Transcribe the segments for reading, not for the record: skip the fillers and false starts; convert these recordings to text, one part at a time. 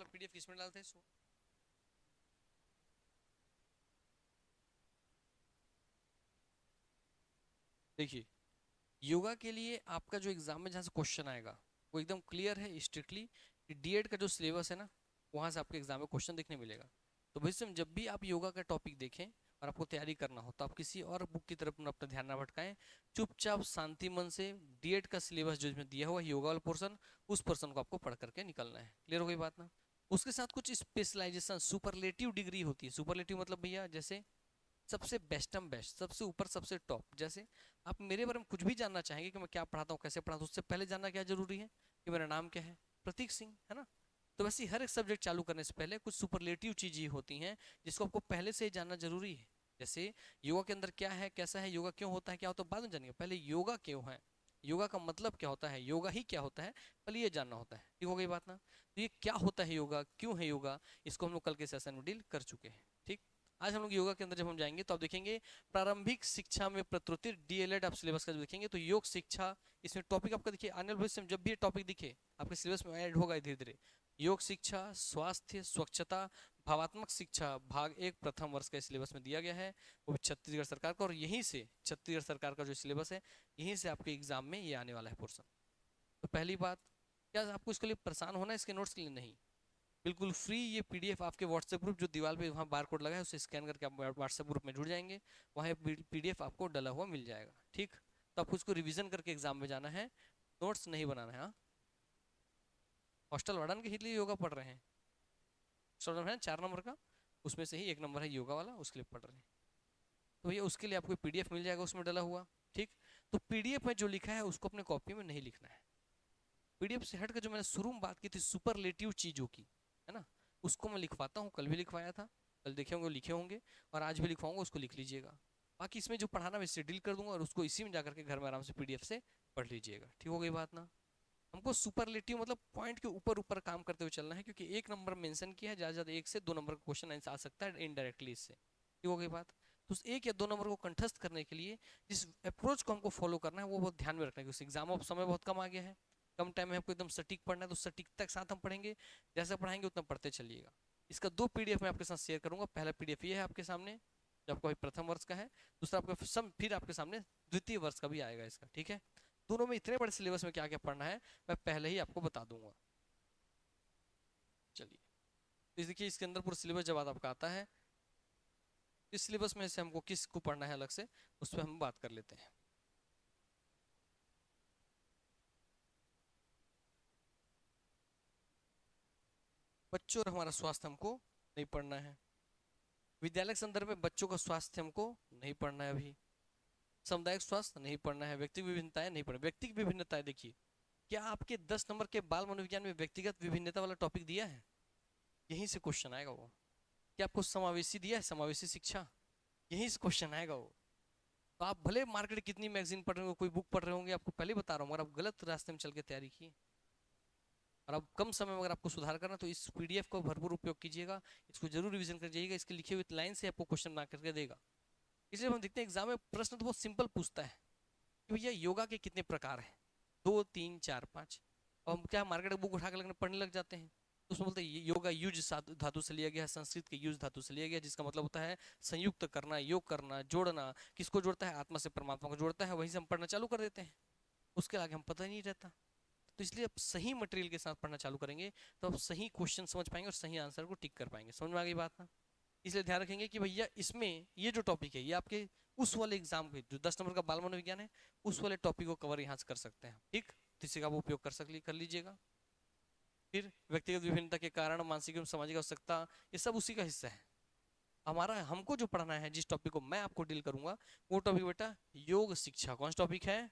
वाला पीडीएफ किसमें डालते हैं इसको? देखिए, योगा के लिए आपका जो एग्जाम में जहाँ से क्वेश्चन आएगा वो एकदम क्लियर है स्ट्रिक्टली कि डीएड का जो सिलेबस है ना, वहाँ से आपके एग्जाम में क्वेश्चन देखने मिलेगा। तो भविष्य में जब भी आप योगा का टॉपिक देखें और आपको तैयारी करना हो तो आप किसी और बुक की तरफ अपना ध्यान ना भटकाएं। चुपचाप शांति मन से डीएड का सिलेबस जो इसमें दिया हुआ है योगा वाला पोर्सन, उस पोर्सन को आपको पढ़ करके निकलना है। क्लियर हो गई बात ना? उसके साथ कुछ स्पेशलाइजेशन सुपरलेटिव डिग्री होती है। सुपरलेटिव मतलब भैया जैसे सबसे बेस्टम बेस्ट, सबसे ऊपर, सबसे टॉप। जैसे आप मेरे बारे में कुछ भी जानना चाहेंगे कि मैं क्या पढ़ाता हूँ, कैसे पढ़ाता हूँ, उससे पहले जानना क्या जरूरी है कि मेरा नाम क्या है, प्रतीक सिंह, है ना? तो वैसे ही हर एक सब्जेक्ट चालू करने से पहले कुछ सुपरलेटिव चीजें होती हैं जिसको आपको पहले से ही जानना जरूरी है। जैसे योगा के अंदर क्या है, कैसा है, योगा क्यों होता है, क्या होता है, बाद में जानिए। पहले योगा क्यों है, योगा का मतलब क्या होता है, योगा ही क्या होता है, पहले ये जानना होता है। ठीक हो गई बात ना? तो ये क्या होता है योगा, क्यों है योगा, इसको हम लोग कल के सेशन में डील कर चुके हैं। ठीक। आज हम लोग योगा के अंदर जब हम जाएंगे तो आप देखेंगे प्रारंभिक शिक्षा में प्रत्युत्तर डीएलएड आप सिलेबस का जो देखेंगे तो योग शिक्षा, इसमें टॉपिक आपका देखिए आने वाले भविष्य में जब भी ये टॉपिक दिखे आपके सिलेबस में ऐड होगा धीरे धीरे। योग शिक्षा, स्वास्थ्य, स्वच्छता, भावात्मक शिक्षा भाग एक प्रथम वर्ष का सिलेबस में दिया गया है, वो भी छत्तीसगढ़ सरकार का। और यहीं से छत्तीसगढ़ सरकार का जो सिलेबस है यहीं से आपके एग्जाम में ये आने वाला है पोर्सन। तो पहली बात, क्या आपको इसके लिए परेशान होना है इसके नोट्स के लिए? नहीं, बिल्कुल फ्री। ये पीडीएफ आपके व्हाट्सएप ग्रुप जो दीवार पे वहाँ बार कोड लगा है उसे स्कैन करके आप व्हाट्सएप ग्रुप में जुड़ जाएंगे, वहाँ पीडीएफ आपको डला हुआ मिल जाएगा। ठीक। तो आपको इसको रिवीजन करके एग्जाम में जाना है, नोट्स नहीं बनाना है। हाँ, हॉस्टल वार्डन के लिए योगा पढ़ रहे हैं, हॉस्टल है 4 नंबर का, उसमें से ही एक नंबर है योगा वाला, उसके लिए पढ़ रहे हैं। तो ये उसके लिए आपको पीडीएफ मिल जाएगा उसमें डला हुआ। ठीक। तो पीडीएफ में जो लिखा है उसको अपने कॉपी में नहीं लिखना है। पीडीएफ से हट के जो मैंने शुरू में बात की थी सुपरलेटिव चीजों की, है ना, उसको मैं लिखवाता हूँ, कल भी लिखवाया था, कल देखे होंगे लिखे होंगे, और आज भी लिखवाऊंगा, उसको लिख लीजिएगा। बाकी इसमें जो पढ़ाना मैं इससे डील कर दूंगा और उसको इसी में जाकर के घर में आराम से पीडीएफ से पढ़ लीजिएगा। ठीक हो गई बात ना? हमको सुपरलेटिव मतलब पॉइंट के ऊपर ऊपर काम करते हुए चलना है, क्योंकि एक नंबर मेंशन किया है, ज्यादा ज्यादा 1 से 2 नंबर का क्वेश्चन आंसर आ सकता है इनडायरेक्टली इससे। ठीक हो गई बात? तो उस 1 या 2 नंबर को कंठस्थ करने के लिए जिस अप्रोच को हमको फॉलो करना है वो बहुत ध्यान में रखना है, क्योंकि एग्जाम ऑफ समय बहुत कम आ गया है, कम टाइम में आपको एकदम सटीक पढ़ना है, तो सटीकता के साथ हम पढ़ेंगे, जैसा पढ़ाएंगे उतना पढ़ते चलिएगा। इसका 2 पीडीएफ मैं आपके साथ शेयर करूंगा। पहला पीडीएफ ये है आपके सामने जो आपको प्रथम वर्ष का है, दूसरा आपका फिर आपके सामने द्वितीय वर्ष का भी आएगा इसका। ठीक है? दोनों में इतने बड़े सिलेबस में क्या क्या पढ़ना है मैं पहले ही आपको बता दूंगा। चलिए, तो देखिए इसके अंदर पूरा सिलेबस जब आपका आता है, इस सिलेबस में से हमको किस को पढ़ना है अलग से, उस पर हम बात कर लेते हैं। बच्चों और हमारा स्वास्थ्य हमको नहीं पढ़ना है। विद्यालय के संदर्भ में बच्चों का स्वास्थ्य हमको नहीं पढ़ना है अभी। सामुदायिक स्वास्थ्य नहीं पढ़ना है। व्यक्तिगत विभिन्नताएं नहीं पढ़ना। व्यक्तिगत विभिन्नताएं देखिए, क्या आपके 10 नंबर के बाल मनोविज्ञान में व्यक्तिगत विभिन्नता वाला टॉपिक दिया है? यहीं से क्वेश्चन आएगा वो। क्या आपको समावेशी दिया है, समावेशी शिक्षा? यहीं से क्वेश्चन आएगा वो। तो आप भले मार्केट कितनी मैगजीन पढ़ रहे हो, कोई बुक पढ़ रहे होंगे, आपको पहले बता रहा हूँ, अगर आप गलत रास्ते में चल के तैयारी की और अब कम समय में अगर आपको सुधार करना तो इस पीडीएफ का भरपूर उपयोग कीजिएगा, इसको जरूर रिवीजन कर जाइएगा। इसके लिखे हुए लाइन से आपको क्वेश्चन बना करके देगा। इसलिए हम देखते हैं एग्जाम में प्रश्न तो बहुत सिंपल पूछता है कि भैया योगा के कितने प्रकार हैं, 2 3 4 5। और हम क्या मार्केट बुक उठा कर पढ़ने लग जाते हैं, तो उसमें बोलते हैं योगा युज धातु से लिया गया है, संस्कृत के युज धातु से लिया गया, जिसका मतलब होता है संयुक्त करना, योग करना, जोड़ना। किसको जोड़ता है? आत्मा से परमात्मा को जोड़ता है। वहीं से हम पढ़ना चालू कर देते हैं, उसके आगे हम पता ही नहीं रहता। तो इसलिए आप सही मटेरियल के साथ पढ़ना चालू करेंगे तो आप सही क्वेश्चन समझ पाएंगे और सही आंसर को टिक कर पाएंगे। समझ में आ गई बात ना? इसलिए ध्यान रखेंगे कि भैया इसमें ये जो टॉपिक है ये आपके उस वाले एग्जाम के जो 10 नंबर का बाल मनोविज्ञान है उस वाले टॉपिक को कवर यहाँ से कर सकते हैं। ठीक, तो इसी का आप उपयोग कर लीजिएगा। फिर व्यक्तिगत विभिन्नता के कारण, मानसिक एवं सामाजिक आवश्यकता, ये सब उसी का हिस्सा है। हमारा हमको जो पढ़ना है, जिस टॉपिक को मैं आपको डील करूंगा वो टॉपिक बेटा योग शिक्षा। कौन सा टॉपिक है?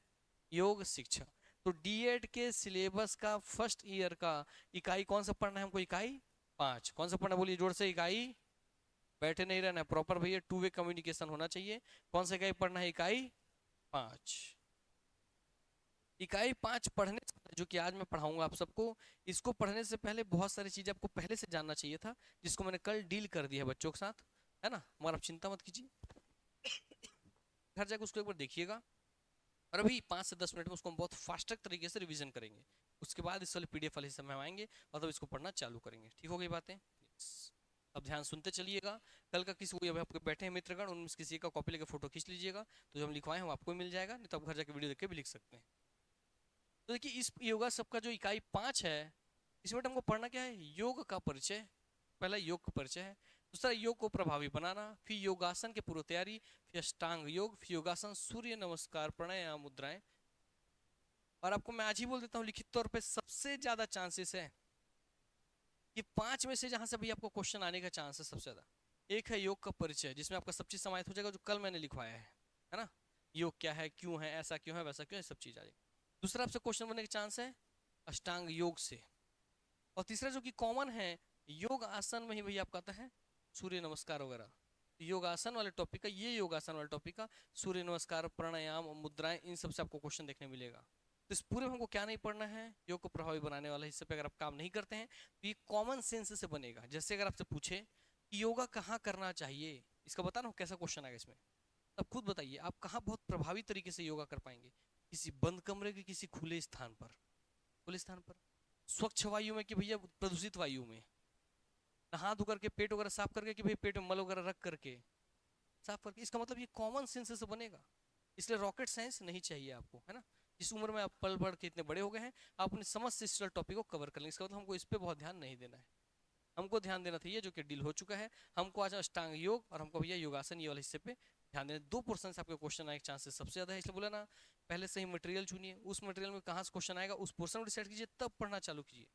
योग शिक्षा। तो डीएड के सिलेबस का फर्स्ट ईयर का इकाई कौन सा पढ़ना है हमको? इकाई 5। कौन सा पढ़ना है बोलिए जोर से? इकाई, बैठे नहीं रहना है, प्रॉपर भैया 2 वे कम्युनिकेशन होना चाहिए। कौन सा इकाई पढ़ना है? इकाई 5। इकाई 5 पढ़ने से पहले, जो कि आज मैं पढ़ाऊंगा आप सबको, इसको पढ़ने से पहले बहुत सारी चीजें आपको पहले से जानना चाहिए था, जिसको मैंने कल डील कर दिया है बच्चों के साथ, है ना? मगर आप चिंता मत कीजिए, घर जाकर उसको एक बार देखिएगा। और अभी 5 से 10 मिनट में उसको हम बहुत फास्टर तरीके से रिवीजन करेंगे। उसके बाद इस वाले PDF वाले हिस्से में हम आएंगे और तब इसको पढ़ना चालू करेंगे। ठीक हो गई बातें? Yes। अब ध्यान सुनते चलिएगा। कल का किसी को, अभी आपके बैठे हैं मित्रगण, उनमें से किसी का कॉपी लेकर फोटो खींच लीजिएगा, तो जो हम लिखवाए हैं वो आपको मिल जाएगा, नहीं तो आप घर जाके वीडियो देख के भी लिख सकते हैं। तो देखिए इस योगा सबका जो इकाई 5 है, इसमें हमको पढ़ना क्या है? योग का परिचय। पहला योग का परिचय है, दूसरा योग को प्रभावी बनाना, फिर योगासन के पूर्व तैयारी, फिर अष्टांग योग, फिर योगासन, सूर्य नमस्कार, प्राणायाम, मुद्राएं। और आपको मैं आज ही बोल देता हूँ लिखित तौर पे सबसे ज्यादा चांसेस है कि 5 में से जहां से भी आपको क्वेश्चन आने का चांस है सबसे ज्यादा, एक है योग का परिचय, जिसमें आपका सब चीज समाहित हो जाएगा जो कल मैंने लिखवाया है ना? योग क्या है, क्यों है, ऐसा क्यों है, वैसा क्यों है, सब चीज आ जाएगी। दूसरा आपसे क्वेश्चन बनने का चांस है अष्टांग योग से। और तीसरा जो कि कॉमन है, योग आसन में ही भैया आपका आता है सूर्य नमस्कार वगैरह। योग आसन वाले टॉपिक का, ये योग आसन वाले टॉपिक का सूर्य नमस्कार, प्राणायाम, मुद्राएं, इन सब से आपको क्वेश्चन देखने मिलेगा। तो इस पूरे में हमको क्या नहीं पढ़ना है? योग को प्रभावी बनाने वाला हिस्से पे अगर आप काम नहीं करते हैं तो ये कॉमन सेंस से बनेगा। जैसे अगर आपसे पूछे कि योगा कहाँ करना चाहिए, इसका बताना हो कैसा क्वेश्चन आएगा इसमें, तब खुद बताइए आप कहाँ बहुत प्रभावी तरीके से योगा कर पाएंगे? किसी बंद कमरे के किसी खुले स्थान पर, खुले स्थान पर, स्वच्छ वायु में कि भैया प्रदूषित वायु में, हाथ धो करके, पेट वगैरह साफ करके कि भाई पेट में मल वगैरह रख करके साफ करके। इसका मतलब ये कॉमन सेंस से बनेगा, इसलिए रॉकेट साइंस नहीं चाहिए आपको, है ना? जिस उम्र में आप पल पढ़ के इतने बड़े हो गए हैं, आप अपने समस्त इस टॉपिक को कवर कर लेंगे। इसका मतलब हमको इस पे बहुत ध्यान नहीं देना है, हमको ध्यान देना था ये जो कि डील हो चुका है। हमको आज अष्टांग योग और हमको भैया योगासन, ये वाले हिस्से पे ध्यान देना। 2 पोर्शन से आपके क्वेश्चन आने के चांसेस सबसे ज्यादा है, इसलिए बोला ना पहले से ही मटेरियल चुनिए, उस मटेरियल में कहाँ से क्वेश्चन आएगा उस पोर्शन को डिसाइड कीजिए, तब पढ़ना चालू कीजिए।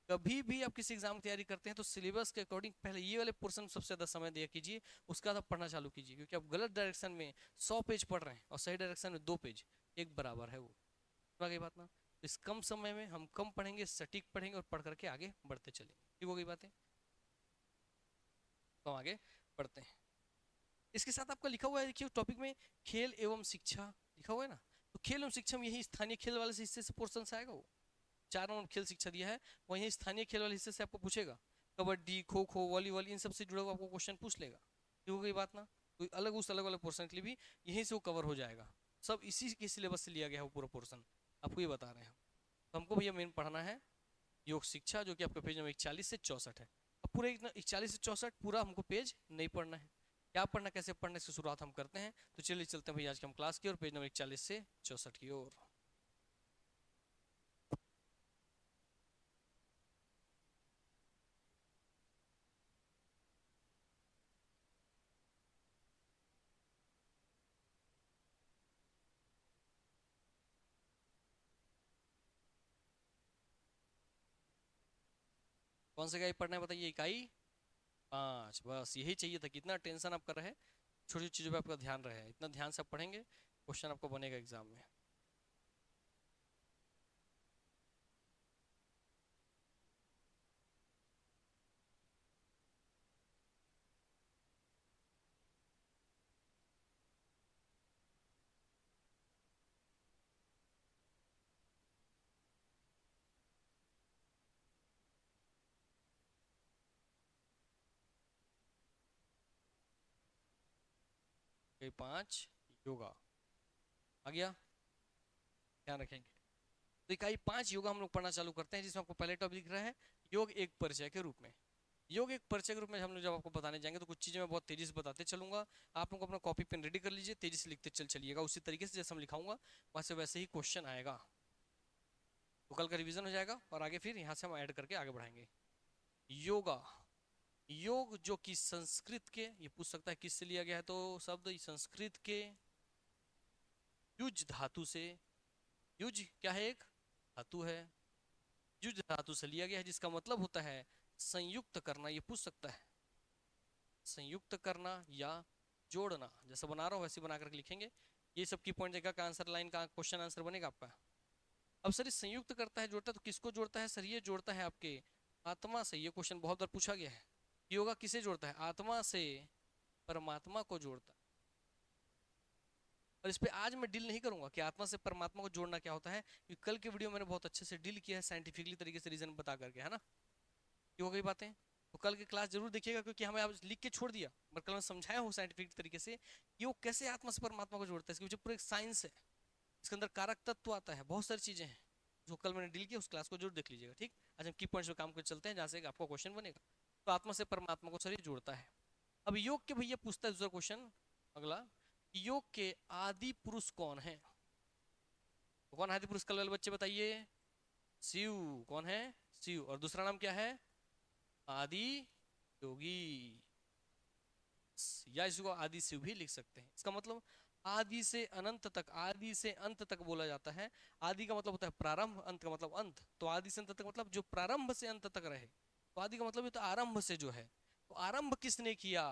कभी भी आप किसी एग्जाम की तैयारी करते हैं तो सिलेबस के अकॉर्डिंग पहले ये वाले पोर्शन सबसे ज्यादा समय दिया कीजिए, उसके बाद आप पढ़ना चालू कीजिए। क्योंकि आप गलत डायरेक्शन में 100 पेज पढ़ रहे हैं और सही डायरेक्शन में 2 पेज, एक बराबर है वो। समझ गई बात ना? तो इस कम समय में हम कम पढ़ेंगे, सटीक पढ़ेंगे और पढ़ करके आगे बढ़ते चलेंगे। ठीक हो गई बातें? तो आगे बढ़ते हैं। इसके साथ आपका लिखा हुआ है, देखिए टॉपिक में खेल एवं शिक्षा लिखा हुआ है ना, तो खेल एवं शिक्षा में यही स्थानीय खेल वाले से हिस्से से पोर्शन से आएगा वो। 4 नंबर खेल शिक्षा दिया है, वहीं स्थानीय खेल वाले हिस्से से आपको पूछेगा कबड्डी, खो खो, वॉलीबॉल, इन सब से जुड़ा हुआ आपको क्वेश्चन पूछ लेगा। ठीक हो गई बात ना? तो अलग उस अलग वाले पोर्शन के लिए भी यहीं से वो कवर हो जाएगा। सब इसी के सिलेबस से लिया गया है वो पूरा पोर्शन, आपको ये बता रहे हैं हम। तो हमको भैया मेन पढ़ना है योग शिक्षा, जो कि आपका पेज नंबर 41 से 64 है। अब पूरे 41 से 64 पूरा हमको पेज नहीं पढ़ना है, क्या पढ़ना, कैसे पढ़ना, इसकी शुरुआत हम करते हैं। तो चलिए चलते हैं भैया आज की हम क्लास की ओर, पेज नंबर 41 से 64 की ओर। कौन सा इकाई पढ़ना है बताइए? इकाई 5, बस यही चाहिए था। कितना टेंशन आप कर रहे हैं, छोटी छोटी चीजों पे आपका ध्यान रहे, इतना ध्यान से आप पढ़ेंगे, क्वेश्चन आपको बनेगा एग्जाम में। इकाई 5 योगा आ गया, ध्यान रखेंगे। तो इकाई 5 योगा हम लोग पढ़ना चालू करते हैं, जिसमें आपको पहले टॉपिक दिख रहा है योग एक परिचय के रूप में। योग एक परिचय के रूप में हम लोग जब आपको बताने जाएंगे तो कुछ चीजें मैं बहुत तेजी से बताते चलूंगा, आप लोग अपना कॉपी पेन रेडी कर लीजिए, तेजी से लिखते चलिएगा उसी तरीके से जैसे हम लिखाऊंगा वहां से वैसे ही क्वेश्चन आएगा। तो कल का रिवीजन हो जाएगा और आगे फिर यहाँ से हम ऐड करके आगे बढ़ाएंगे। योगा, योग जो कि संस्कृत के, ये पूछ सकता है किससे लिया गया है, तो शब्द संस्कृत के युज धातु से, युज क्या है, एक धातु है, युज धातु से लिया गया है, जिसका मतलब होता है संयुक्त करना। ये पूछ सकता है संयुक्त करना या जोड़ना, जैसा बना रहा हूं वैसे बना करके लिखेंगे। ये सब की पॉइंट जगह का आंसर लाइन का क्वेश्चन आंसर बनेगा आपका। अब सर ये संयुक्त करता है, जोड़ता है, तो किसको जोड़ता है सर? ये जोड़ता है आपके आत्मा से। ये क्वेश्चन बहुत बार पूछा गया है, योगा किसे जोड़ता है? आत्मा से परमात्मा को जोड़ता है। और इस पे आज मैं डील नहीं करूंगा कि आत्मा से परमात्मा को जोड़ना क्या होता है, क्योंकि कल के वीडियो मैंने बहुत अच्छे से डील किया है साइंटिफिकली तरीके से रीजन बता करके, है ना? ये हो गई बातें। तो कल की क्लास जरूर देखिएगा, क्योंकि हमें आप लिख के छोड़ दिया, बट कल मैं समझाया हूँ साइंटिफिक तरीके से कि वो कैसे आत्मा से परमात्मा को जोड़ता है। इसके पीछे पूरा एक साइंस है, इसके अंदर कारक तत्व आता है, बहुत सारी चीजें हैं जो कल मैंने डील किया उस क्लास को जरूर देख लीजिएगा, ठीक। आज हम की पॉइंट्स पे काम कर चलते हैं जहाँ से आपको क्वेश्चन बनेगा। तो आत्मा से परमात्मा को शरीर जोड़ता है। अब योग के भैया पूछता है दूसरा क्वेश्चन अगला, योग के आदि पुरुष कौन है? तो कौन आदि पुरुष, कल वाले बच्चे बताइए। शिव। कौन है? शिव। और दूसरा नाम क्या है? आदि योगी, या इसको आदि शिव भी लिख सकते हैं। इसका मतलब आदि से अनंत तक, आदि से अंत तक बोला जाता है। आदि का मतलब होता है प्रारंभ, अंत का मतलब अंत। तो आदि से अंत तक मतलब जो प्रारंभ से अंत तक रहे। तो आदि का मतलब ये तो आरंभ से जो है। तो आरंभ किसने किया?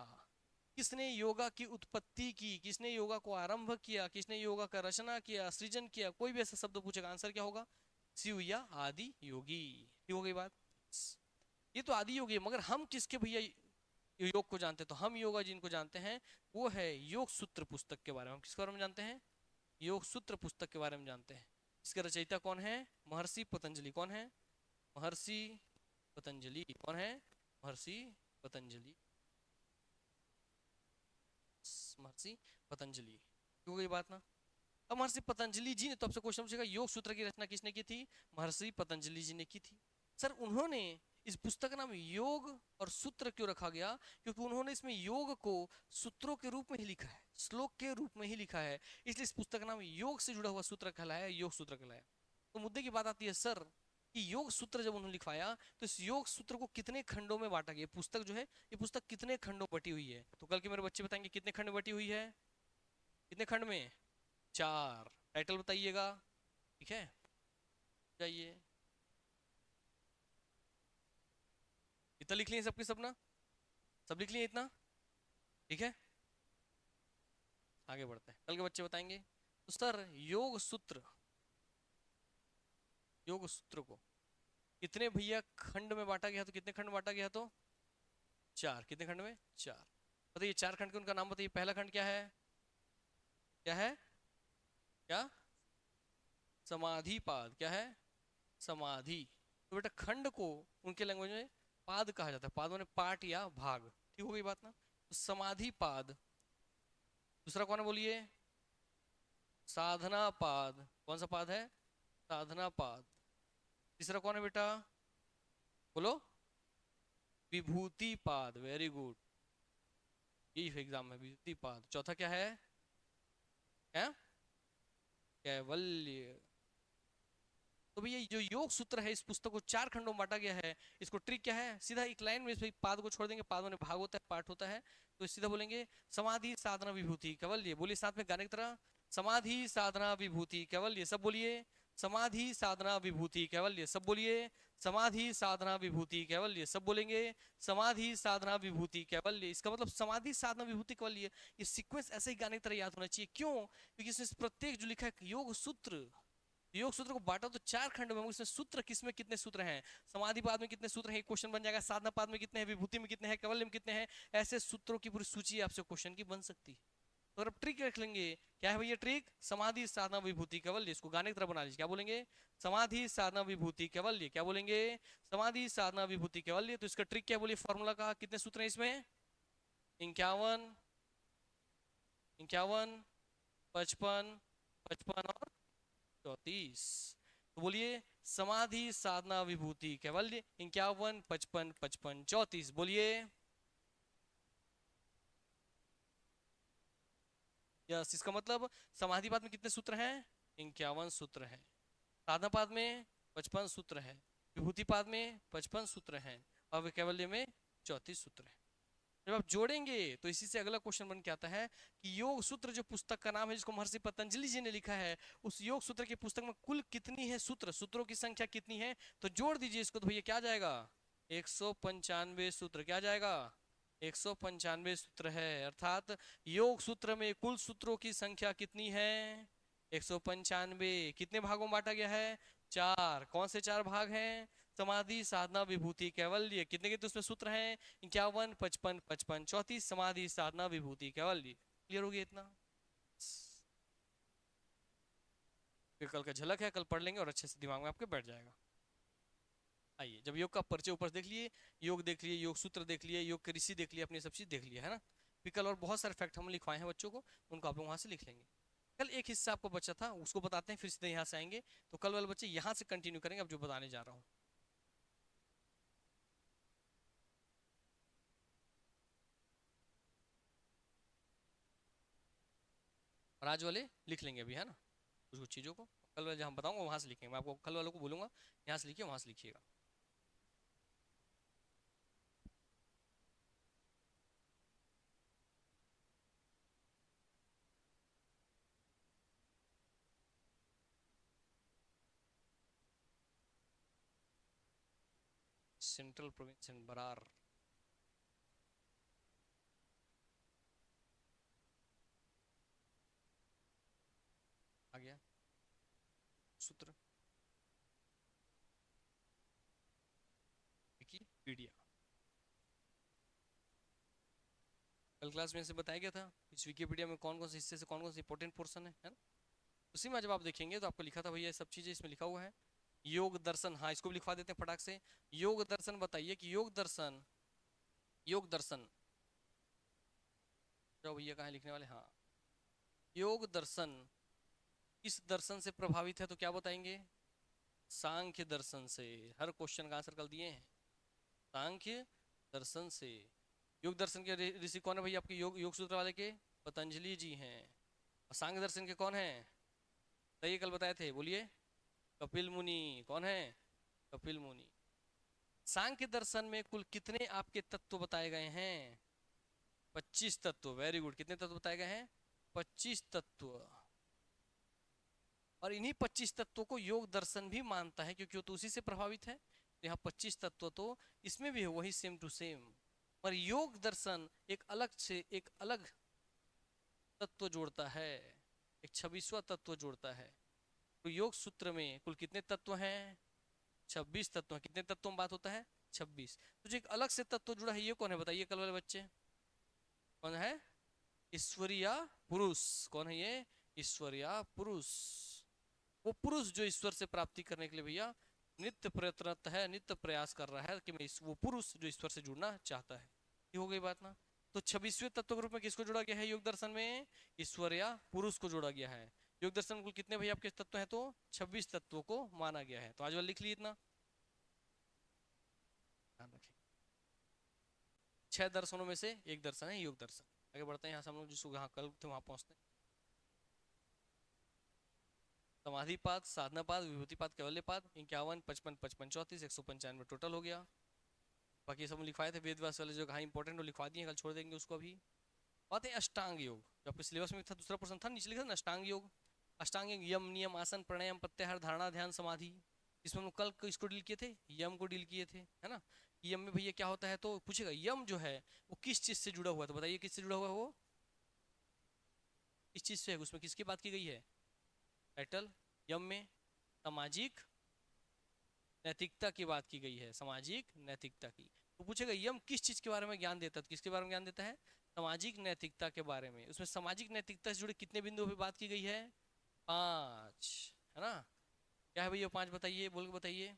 किसने योगा की उत्पत्ति की? किसने योगा को आरंभ किया? किसने योगा का रचना किया, सृजन किया? कोई भी ऐसा शब्द पूछेगा, आंसर क्या होगा? शिव या आदि योगी। ठीक हो गई बात। ये तो आदि योगी है, मगर हम किसके भैया योग को जानते हैं? तो हम योगा जिनको जानते हैं वो है योग सूत्र पुस्तक के बारे में। हम किसके बारे में जानते हैं? योग सूत्र पुस्तक के बारे में जानते हैं। इसके रचयिता कौन है? महर्षि पतंजलि। कौन है? महर्षि पतंजलि। कौन है? महर्षि पतंजलि। महर्षि पतंजलि। हो गई बात ना। अब महर्षि पतंजलि जी ने, तो आपसे क्वेश्चन पूछेगा योग सूत्र की रचना किसने की थी? महर्षि पतंजलि जी ने की थी। सर उन्होंने इस पुस्तक का नाम योग और सूत्र क्यों रखा गया? क्योंकि उन्होंने इसमें योग को सूत्रों के रूप में ही लिखा है, श्लोक के रूप में ही लिखा है, इसलिए इस पुस्तक का नाम योग से जुड़ा हुआ सूत्र कहलाया, योग सूत्र कहलाया। तो मुद्दे की बात आती है सर कि योग सूत्र जब उन्होंने लिखवाया तो इस योग सूत्र को कितने खंडों में बांटा गया? पुस्तक जो है ये पुस्तक कितने खंडों बटी हुई है? तो कल के मेरे बच्चे बताएंगे कितने खंड में बटी हुई है। कितने खंड में? 4। टाइटल बताइएगा, ठीक है। जाइए, इतना लिख लिए सबके सब ना? सब लिख लिए इतना? ठीक है, आगे बढ़ते हैं। कल के बच्चे बताएंगे तो सर योग सूत्र को कितने भैया खंड में बांटा गया? तो कितने खंड में बांटा गया? तो 4। कितने खंड में? 4। बताइए 4 खंड के उनका नाम बताइए। पहला खंड क्या है? क्या है? क्या? समाधि पाद। क्या है? समाधि। तो बेटा खंड को उनके लैंग्वेज में पाद कहा जाता है। पाद माने पार्ट या भाग। ठीक हो गई बात ना। तो समाधि पाद। दूसरा कौन है बोलिए? साधना पाद। कौन सा पाद है? साधना पाद। तीसरा कौन है बेटा? बोलो। विभूति पाद। वेरी गुड, यही एग्जाम में विभूति पाद। चौथा क्या है? क्या? कैवल्य। तो भैया जो योग सूत्र है इस पुस्तक को 4 खंडों में बांटा गया है। इसको ट्रिक क्या है? सीधा एक लाइन में इस पाद को छोड़ देंगे। पाद में भाग होता है, पाठ होता है। तो सीधा बोलेंगे समाधि साधना विभूति कैवल्य। बोलिए साथ में गाने की तरह, समाधि साधना विभूति कैवल्य। सब बोलिए, समाधि साधना विभूति कैवल्य। सब बोलिए, समाधि साधना विभूति कैवल्य। सब बोलेंगे, समाधि साधना विभूति कैवल्य। इसका मतलब समाधि साधना विभूति कैवल्य। ये सीक्वेंस ऐसे ही गाने की तरह याद होना चाहिए। क्यों? क्योंकि इसमें प्रत्येक जो लिखा है योग सूत्र, योग सूत्र को बांटा तो 4 खंड में, इसमें सूत्र किसमें कितने सूत्र हैं? समाधि पाद में कितने सूत्र हैं? क्वेश्चन बन जाएगा। साधना पाद में कितने हैं? विभूति में कितने हैं? कैवल्य में कितने हैं? ऐसे सूत्रों की पूरी सूची आपसे क्वेश्चन की बन सकती है। तो अगर ट्रिक रख लेंगे, क्या है भैया ट्रिक? समाधि साधना विभूति कैवल्य। इसको गाने की तरह बना लीजिए। क्या बोलेंगे? समाधि साधना विभूति कैवल्य। क्या बोलेंगे? समाधि साधना विभूति कैवल्य। तो इसका ट्रिक क्या बोलिए? फॉर्मूला का कितने सूत्र हैं इसमें? 51, 51, 55, 55 और 34। तो बोलिए समाधि साधना विभूति कैवल्य 51, 55, 55, 34। बोलिए यस। इसका मतलब समाधि पाद में कितने सूत्र हैं? 51 सूत्र हैं। साधना पाद में 55 सूत्र हैं। विभूति पाद में 55 सूत्र हैं। और कैवल्य में 34 सूत्र हैं। जब आप जोड़ेंगे तो इसी से अगला क्वेश्चन बन के आता है कि योग सूत्र जो पुस्तक का नाम है जिसको महर्षि पतंजलि जी ने लिखा है, उस योग सूत्र की पुस्तक में कुल कितनी है सूत्र? सूत्रों की संख्या कितनी है? तो जोड़ दीजिए इसको। तो भैया क्या जाएगा? 195 सूत्र। क्या जाएगा? 195 सूत्र है। अर्थात योग सूत्र में कुल सूत्रों की संख्या कितनी है? 195। कितने भागों में बांटा गया है? 4। कौन से 4 भाग हैं? समाधि साधना विभूति कैवल्य। कितने कितने उसमें सूत्र हैं? 51, 55, 55, 34। समाधि साधना विभूति कैवल्य। क्लियर हो गया इतना? फिर कल का झलक है, कल पढ़ लेंगे और अच्छे से दिमाग में आपके बैठ जाएगा। आइए, जब योग का परिचय ऊपर देख लिए, योग देख लिए, योग सूत्र देख लिए, योग के ऋषि देख लिए, अपनी सब चीज देख लिया है ना। फिर कल और बहुत सारे फैक्ट हम लिखवाए हैं बच्चों को, उनको आप लोग वहां से लिख लेंगे। कल एक हिस्सा आपको बचा था, उसको बताते हैं, फिर सीधे यहाँ से आएंगे। तो कल वाले बच्चे यहाँ से कंटिन्यू करेंगे अब जो बताने जा रहा हूँ। और आज वाले लिख लेंगे अभी, है ना, कुछ कुछ चीज़ों को। कल वाले जहाँ बताऊंगा वहां से लिखेंगे, मैं आपको कल वालों को बोलूंगा यहाँ से लिखिए, वहां से लिखिएगा। Central province and Berar. आ गया सूत्र, विकिपीडिया। कल क्लास में से बताया गया था इस विकिपीडिया में कौन कौन से हिस्से से कौन कौन से इंपॉर्टेंट पोर्शन है ना। उसी में जब आप देखेंगे तो आपको लिखा था भैया ये सब चीजें इसमें लिखा हुआ है। योग दर्शन, हाँ इसको भी लिखवा देते हैं फटाक से। योग दर्शन बताइए कि योग दर्शन, योग दर्शन, जो भैया कहाँ लिखने वाले, हाँ, योग दर्शन किस दर्शन से प्रभावित है, तो क्या बताएंगे, सांख्य दर्शन से। हर क्वेश्चन का आंसर कल दिए हैं, सांख्य दर्शन से। योग दर्शन के ऋषि कौन है भैया आपके, योग योग सूत्र वाले के पतंजलि जी हैं। और सांख्य दर्शन के कौन है, बताइए, कल बताए थे, बोलिए, कपिल मुनि। कौन है, कपिल मुनि। सांख्य दर्शन में कुल कितने आपके तत्व बताए गए हैं, 25 तत्व। वेरी गुड, कितने तत्व बताए गए हैं, 25 तत्व। और इन्हीं 25 तत्वों को योग दर्शन भी मानता है, क्योंकि वो तो उसी से प्रभावित है। तो यहाँ 25 तत्व तो इसमें भी है वही, सेम टू सेम। पर योग दर्शन एक अलग से एक अलग तत्व जोड़ता है, एक 26वां तत्व जोड़ता है। तो योग सूत्र में कुल कितने तत्व हैं, 26 तत्व हैं। कितने तत्वों में बात होता है, 26। तो जो एक अलग से तत्व जुड़ा है ये कौन है, बताइए कल वाले बच्चे, कौन है, ईश्वरीय पुरुष। कौन है ये, ईश्वरीय पुरुष। वो पुरुष जो ईश्वर से प्राप्ति करने के लिए भैया नित्य प्रयत्नरत है, नित्य प्रयास कर रहा है कि मैं वो पुरुष जो ईश्वर से जुड़ना चाहता है। ये हो गई बात ना। तो 26वें तत्व के रूप में किसको जोड़ा गया है योग दर्शन में, ईश्वर या पुरुष को जोड़ा गया है। योग दर्शन में कुल कितने भैया आपके तत्व हैं, तो 26 तत्वों को माना गया है। तो आज वाला लिख ली इतना, ध्यान रखें। 6 दर्शनों में से एक दर्शन है योग दर्शन। आगे बढ़ते हैं, यहाँ से हम लोग जिसको जहाँ कल थे वहां पहुंचते हैं। समाधिपाद, साधनापाद, विभूतिपाद, कैवल्यपाद, 51, 55, 55, 34, 195 टोटल हो गया। बाकी सब लिखवाए थे वेद व्यास वाले जो कहा इंपॉर्टेंट वो लिखवा दिए, कल छोड़ देंगे उसको अभी। बात है अष्टांग योग, जो आपके सिलेबस में था, दूसरा पर्सन था नीचे लिखा था ना अष्टांग योग। अष्टांग योग यम नियम आसन प्राणायाम प्रत्याहार धारणा ध्यान समाधि। इसमें हम कल इसको डील किए थे, यम को डील किए थे, है ना। यम में भैया क्या होता है, तो पूछेगा यम जो है वो किस चीज से जुड़ा हुआ है, तो बताइए किससे जुड़ा हुआ है वो, किस चीज से है, उसमें किसकी बात की गई है, टाइटल यम में सामाजिक नैतिकता की बात की गई है, सामाजिक नैतिकता की। तो पूछेगा यम किस चीज के बारे में ज्ञान देता है, तो किसके बारे में ज्ञान देता है, सामाजिक नैतिकता के बारे में। उसमें सामाजिक नैतिकता से जुड़े कितने बिंदुओं पे बात की गई है, 5, है ना। क्या है भैया 5, बताइए, बोल के बताइए।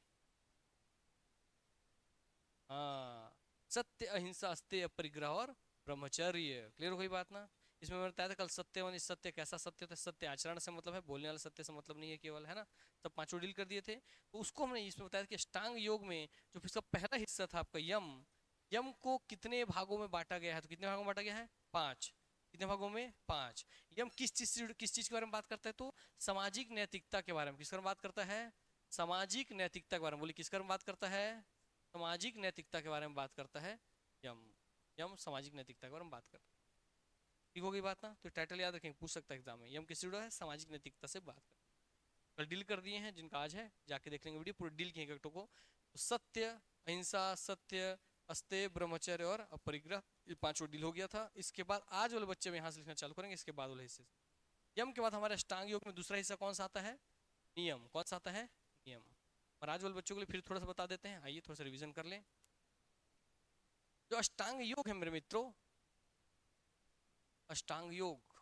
हाँ, सत्य अहिंसा अस्तेय अपरिग्रह और ब्रह्मचर्य। क्लियर हो गई बात ना। इसमें मैंने बताया था कल सत्य, सत्य कैसा सत्य होता है, सत्य आचरण से मतलब है, बोलने वाला सत्य से मतलब नहीं है केवल, है ना। सब पांचों डील कर दिए थे। तो उसको हमने इसमें बताया था कि अष्टांग योग में जो इसका पहला हिस्सा था आपका यम, यम को कितने भागों में बांटा गया है, तो कितने भागों में बांटा गया है, 5। कितने भागों में, 5। यम किस चीज से किस चीज के बारे में बात करता है, तो सामाजिक नैतिकता के बारे में। किसके बारे में बात करता है, सामाजिक नैतिकता के बारे में। बोलिए किसके बारे में बात करता है, सामाजिक नैतिकता के बारे में बात करता है यम। यम सामाजिक नैतिकता के बारे में बात करता है। ठीक हो गई बात ना। तो टाइटल याद रखेंगे, पूछ सकता है एग्जाम में, यम किससे जुड़ा है, सामाजिक नैतिकता से बात कर। कल डील कर दिए हैं, जिनका आज है जाके देख लेंगे वीडियो, पूरे डील किए को। तो सत्य अहिंसा सत्य अस्तेय ब्रह्मचर्य और अपरिग्रह, ये पांचों डील हो गया था। इसके बाद आज वाले बच्चे में यहाँ से लिखना चालू करेंगे, इसके बाद वाले हिस्से से। यम के बाद हमारे अष्टांग योग में दूसरा हिस्सा कौन सा आता है, नियम। कौन सा आता है, नियम। और आज वाले बच्चों के लिए फिर थोड़ा सा बता देते हैं, आइए थोड़ा सा रिविजन कर लें। जो अष्टांग योग है मेरे मित्रों, अष्टांग योग,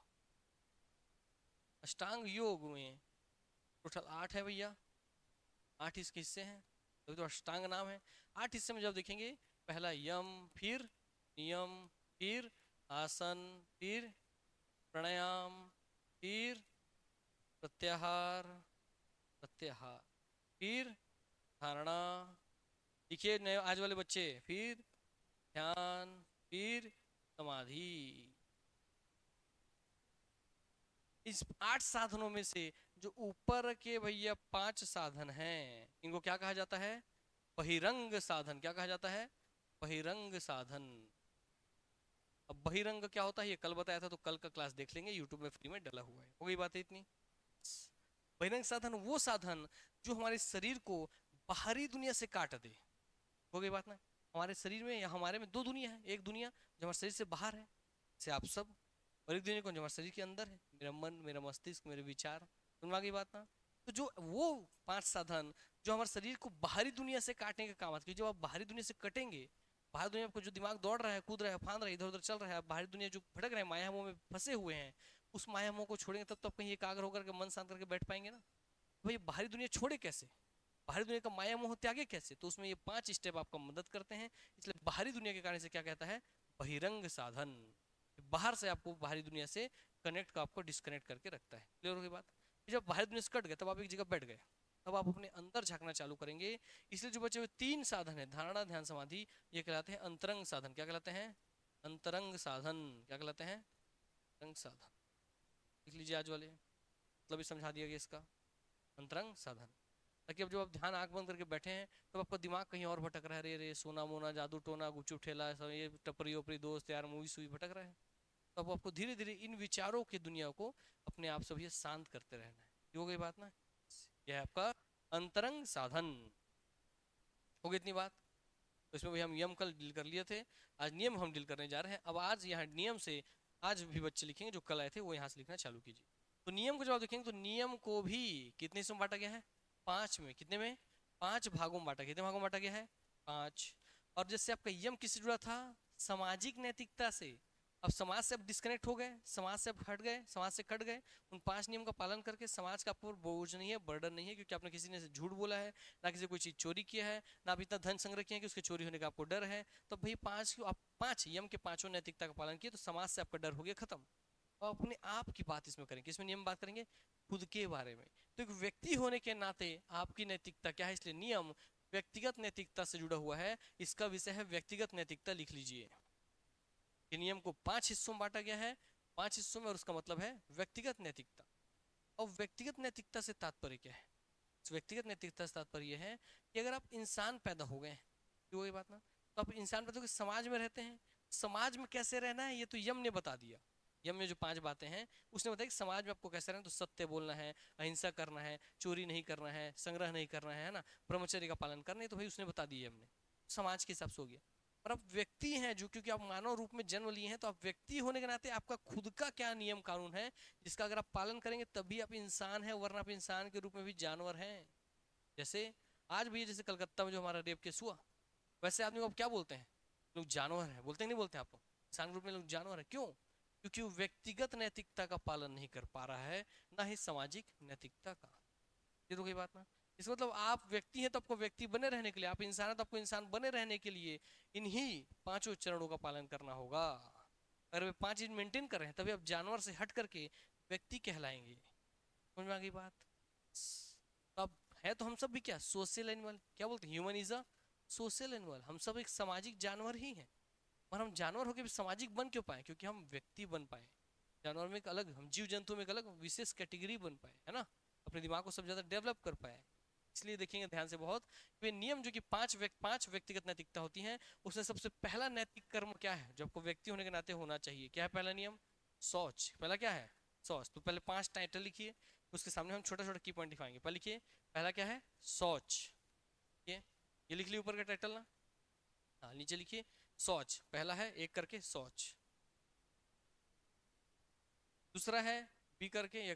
अष्टांग योग में टोटल 8 है भैया, 8 इसके हिस्से हैं, तभी तो अष्टांग नाम है। 8 हिस्से में जब देखेंगे, पहला यम, फिर नियम, फिर आसन, फिर प्राणायाम, फिर प्रत्याहार, प्रत्याहार, फिर धारणा, लिखिए नए आज वाले बच्चे, फिर ध्यान, फिर समाधि। इस 8 साधनों में से जो ऊपर के भैया 5 साधन हैं, इनको क्या कहा जाता है? बहिरंग साधन। क्या कहा जाता है? बहिरंग साधन। अब बहिरंग क्या होता है ये कल बताया था, तो कल का क्लास देख लेंगे, यूट्यूब में फ्री में डला हुआ है। हो गई बात है इतनी। बहिरंग साधन वो साधन जो हमारे शरीर को बाहरी दुनिया से काट दे। हो गई बात ना। हमारे शरीर में या हमारे में दो दुनिया है, एक दुनिया जो हमारे शरीर से बाहर है, जैसे आप सब, और एक दुनिया को जो हमारे शरीर के अंदर है, मेरा मन, मेरा मस्तिष्क, मेरे विचार। सुनवा गई बात ना। तो जो वो 5 साधन जो हमारे शरीर को बाहरी दुनिया से काटने के काम आते हैं, जब आप बाहरी दुनिया से कटेंगे, बाहरी दुनिया में आपको जो दिमाग दौड़ रहा है, कूद रहा है, फांद रहा है, इधर उधर चल रहा है, आप बाहरी दुनिया जो भटक रहे हैं, माया मोह में फंसे हुए हैं, उस माया मोह को छोड़ेंगे तब तो आप कहीं एकाग्र होकर के मन शांत करके बैठ पाएंगे ना। भाई बाहरी दुनिया छोड़े कैसे? बाहरी दुनिया का माया मोह त्यागे कैसे? तो उसमें ये 5 स्टेप आपको मदद करते हैं। इसलिए बाहरी दुनिया के कारण से क्या कहता है? बहिरंग साधन। बाहर से आपको बाहरी दुनिया से कनेक्ट का आपको डिस्कनेक्ट करके रखता है। क्लियर हो गई बात? जब बाहरी दुनिया से कट गए तब आप एक जगह बैठ गए, तब आप अपने अंदर झांकना चालू करेंगे। इसलिए जो बचे हुए 3 साधन है, धारणा, ध्यान, समाधि, ये कहलाते हैं अंतरंग साधन। क्या कहलाते हैं? अंतरंग साधन। क्या कहलाते हैं? अंतरंग साधन। लिख लीजिए आज वाले, मतलब भी समझा दिया गया इसका। अंतरंग साधन, ताकि अब जब आप ध्यान आंख बंद करके बैठे हैं तब आपका दिमाग कहीं और भटक रहा है, रे रे सोना मोना जादू टोना गुपचुप ठेला सब ये टपरी ओपरी दोस्त यार मूवी सूवी भटक रहा है। तो अब आपको धीरे धीरे इन विचारों की दुनिया को अपने आप से भी शांत करते रहना है। ये हो गई बात ना। यह है आपका अंतरंग साधन। हो गई इतनी बात। तो इसमें भी हम नियम कल डील कर लिए थे, आज नियम हम डील करने जा रहे हैं। अब आज यहाँ नियम से आज भी बच्चे लिखेंगे, जो कल आए थे वो यहाँ से लिखना चालू कीजिए। तो नियम को जब आप देखेंगे तो नियम को भी कितने हिस्सों में बांटा गया है? 5 में। कितने में? 5 भागों में बांटा। कितने भागों में बांटा गया है? 5। और जैसे आपका यम किससे जुड़ा था? सामाजिक नैतिकता से। अब समाज से आप डिस्कनेक्ट हो गए, समाज से आप हट गए, समाज से कट गए, उन 5 नियम का पालन करके समाज का आपको बोझ नहीं है, बर्डन नहीं है, क्योंकि आपने किसी ने झूठ बोला है, ना किसी कोई चीज चोरी किया है, ना आप इतना धन संग्रह किया है कि उसके चोरी होने का आपको डर है। तो भाई 5 आप 5 यम के 5 नैतिकता का पालन किए तो समाज से आपका डर हो गया खत्म। और अपने आप की बात इसमें करेंगे, इसमें नियम बात करेंगे खुद के बारे में। तो एक व्यक्ति होने के नाते आपकी नैतिकता क्या है, इसलिए नियम व्यक्तिगत नैतिकता से जुड़ा हुआ है। इसका विषय है व्यक्तिगत नैतिकता। लिख लीजिए कि नियम को 5 हिस्सों में बांटा गया है, 5 हिस्सों में, और उसका मतलब है व्यक्तिगत नैतिकता। और व्यक्तिगत नैतिकता से तात्पर्य क्या है? व्यक्तिगत नैतिकता से तात्पर्य है कि अगर आप इंसान पैदा हो गए, क्यों ये बात ना, तो आप इंसान पैदा होकर समाज में रहते हैं। समाज में कैसे रहना है ये तो यम ने बता दिया। यम में जो 5 बातें हैं उसने बताया कि समाज में आपको कैसे रहना है। तो सत्य बोलना है, अहिंसा करना है, चोरी नहीं करना है, संग्रह नहीं करना है ना, ब्रह्मचर्य का पालन करना है। तो भाई उसने बता दिया हमने, समाज के हिसाब से हो गया। और आप व्यक्ति हैं, जो क्योंकि आप मानव रूप में जन्म लिए हैं, तो आप व्यक्ति होने के नाते आपका खुद का क्या नियम कानून है जिसका अगर आप पालन करेंगे तभी आप इंसान हैं, वरना आप इंसान के रूप में भी जानवर हैं। जैसे आज भी जैसे कलकत्ता में जो हमारा रेप केस हुआ, वैसे आदमी को आप क्या बोलते हैं? लोग जानवर है बोलते हैं, नहीं बोलते? आप इंसान ग्रुप में लोग जानवर है, क्यों? क्योंकि वो व्यक्तिगत नैतिकता का पालन नहीं कर पा रहा है, ना ही सामाजिक नैतिकता का। ये तो कोई बात ना। इसका मतलब आप व्यक्ति हैं तो आपको व्यक्ति बने रहने के लिए, आप इंसान हैं तो आपको इंसान बने रहने के लिए इन्हीं 5 चरणों का पालन करना होगा। अगर वे 5 चीज मेंटेन कर रहे हैं तभी आप जानवर से हट करके व्यक्ति कहलाएंगे। समझ में आ गई बात? तो अब है तो हम सब भी क्या, सोशल एनिमल। क्या बोलते हैं? Human is a social animal. हम सब एक सामाजिक जानवर ही हैं। और हम जानवर होकर भी सामाजिक बन क्यों पाए? क्योंकि हम व्यक्ति बन पाए। जानवर में एक अलग, हम जीव जंतु में एक अलग विशेष कैटेगरी बन पाए, है ना, अपने दिमाग को सब ज्यादा डेवलप कर पाए। इसलिए देखेंगे ध्यान से बहुत, वे नियम जो कि 5 व्यक्तिगत नैतिकता होती हैं, उसमें सबसे पहला नैतिक कर्म क्या है जो आपको व्यक्ति होने के नाते होना चाहिए? क्या है पहला नियम? शौच। पहला क्या है? शौच। तो पहले 5 टाइटल लिखिए, उसके सामने हम छोटा छोटा की पॉइंट दिखाएंगे। पहले लिखिए, पहला क्या है? शौच। ये लिख लिया ऊपर का टाइटल ना। हाँ नीचे लिखिए शौच। पहला है एक करके शौच। दूसरा है बी करके या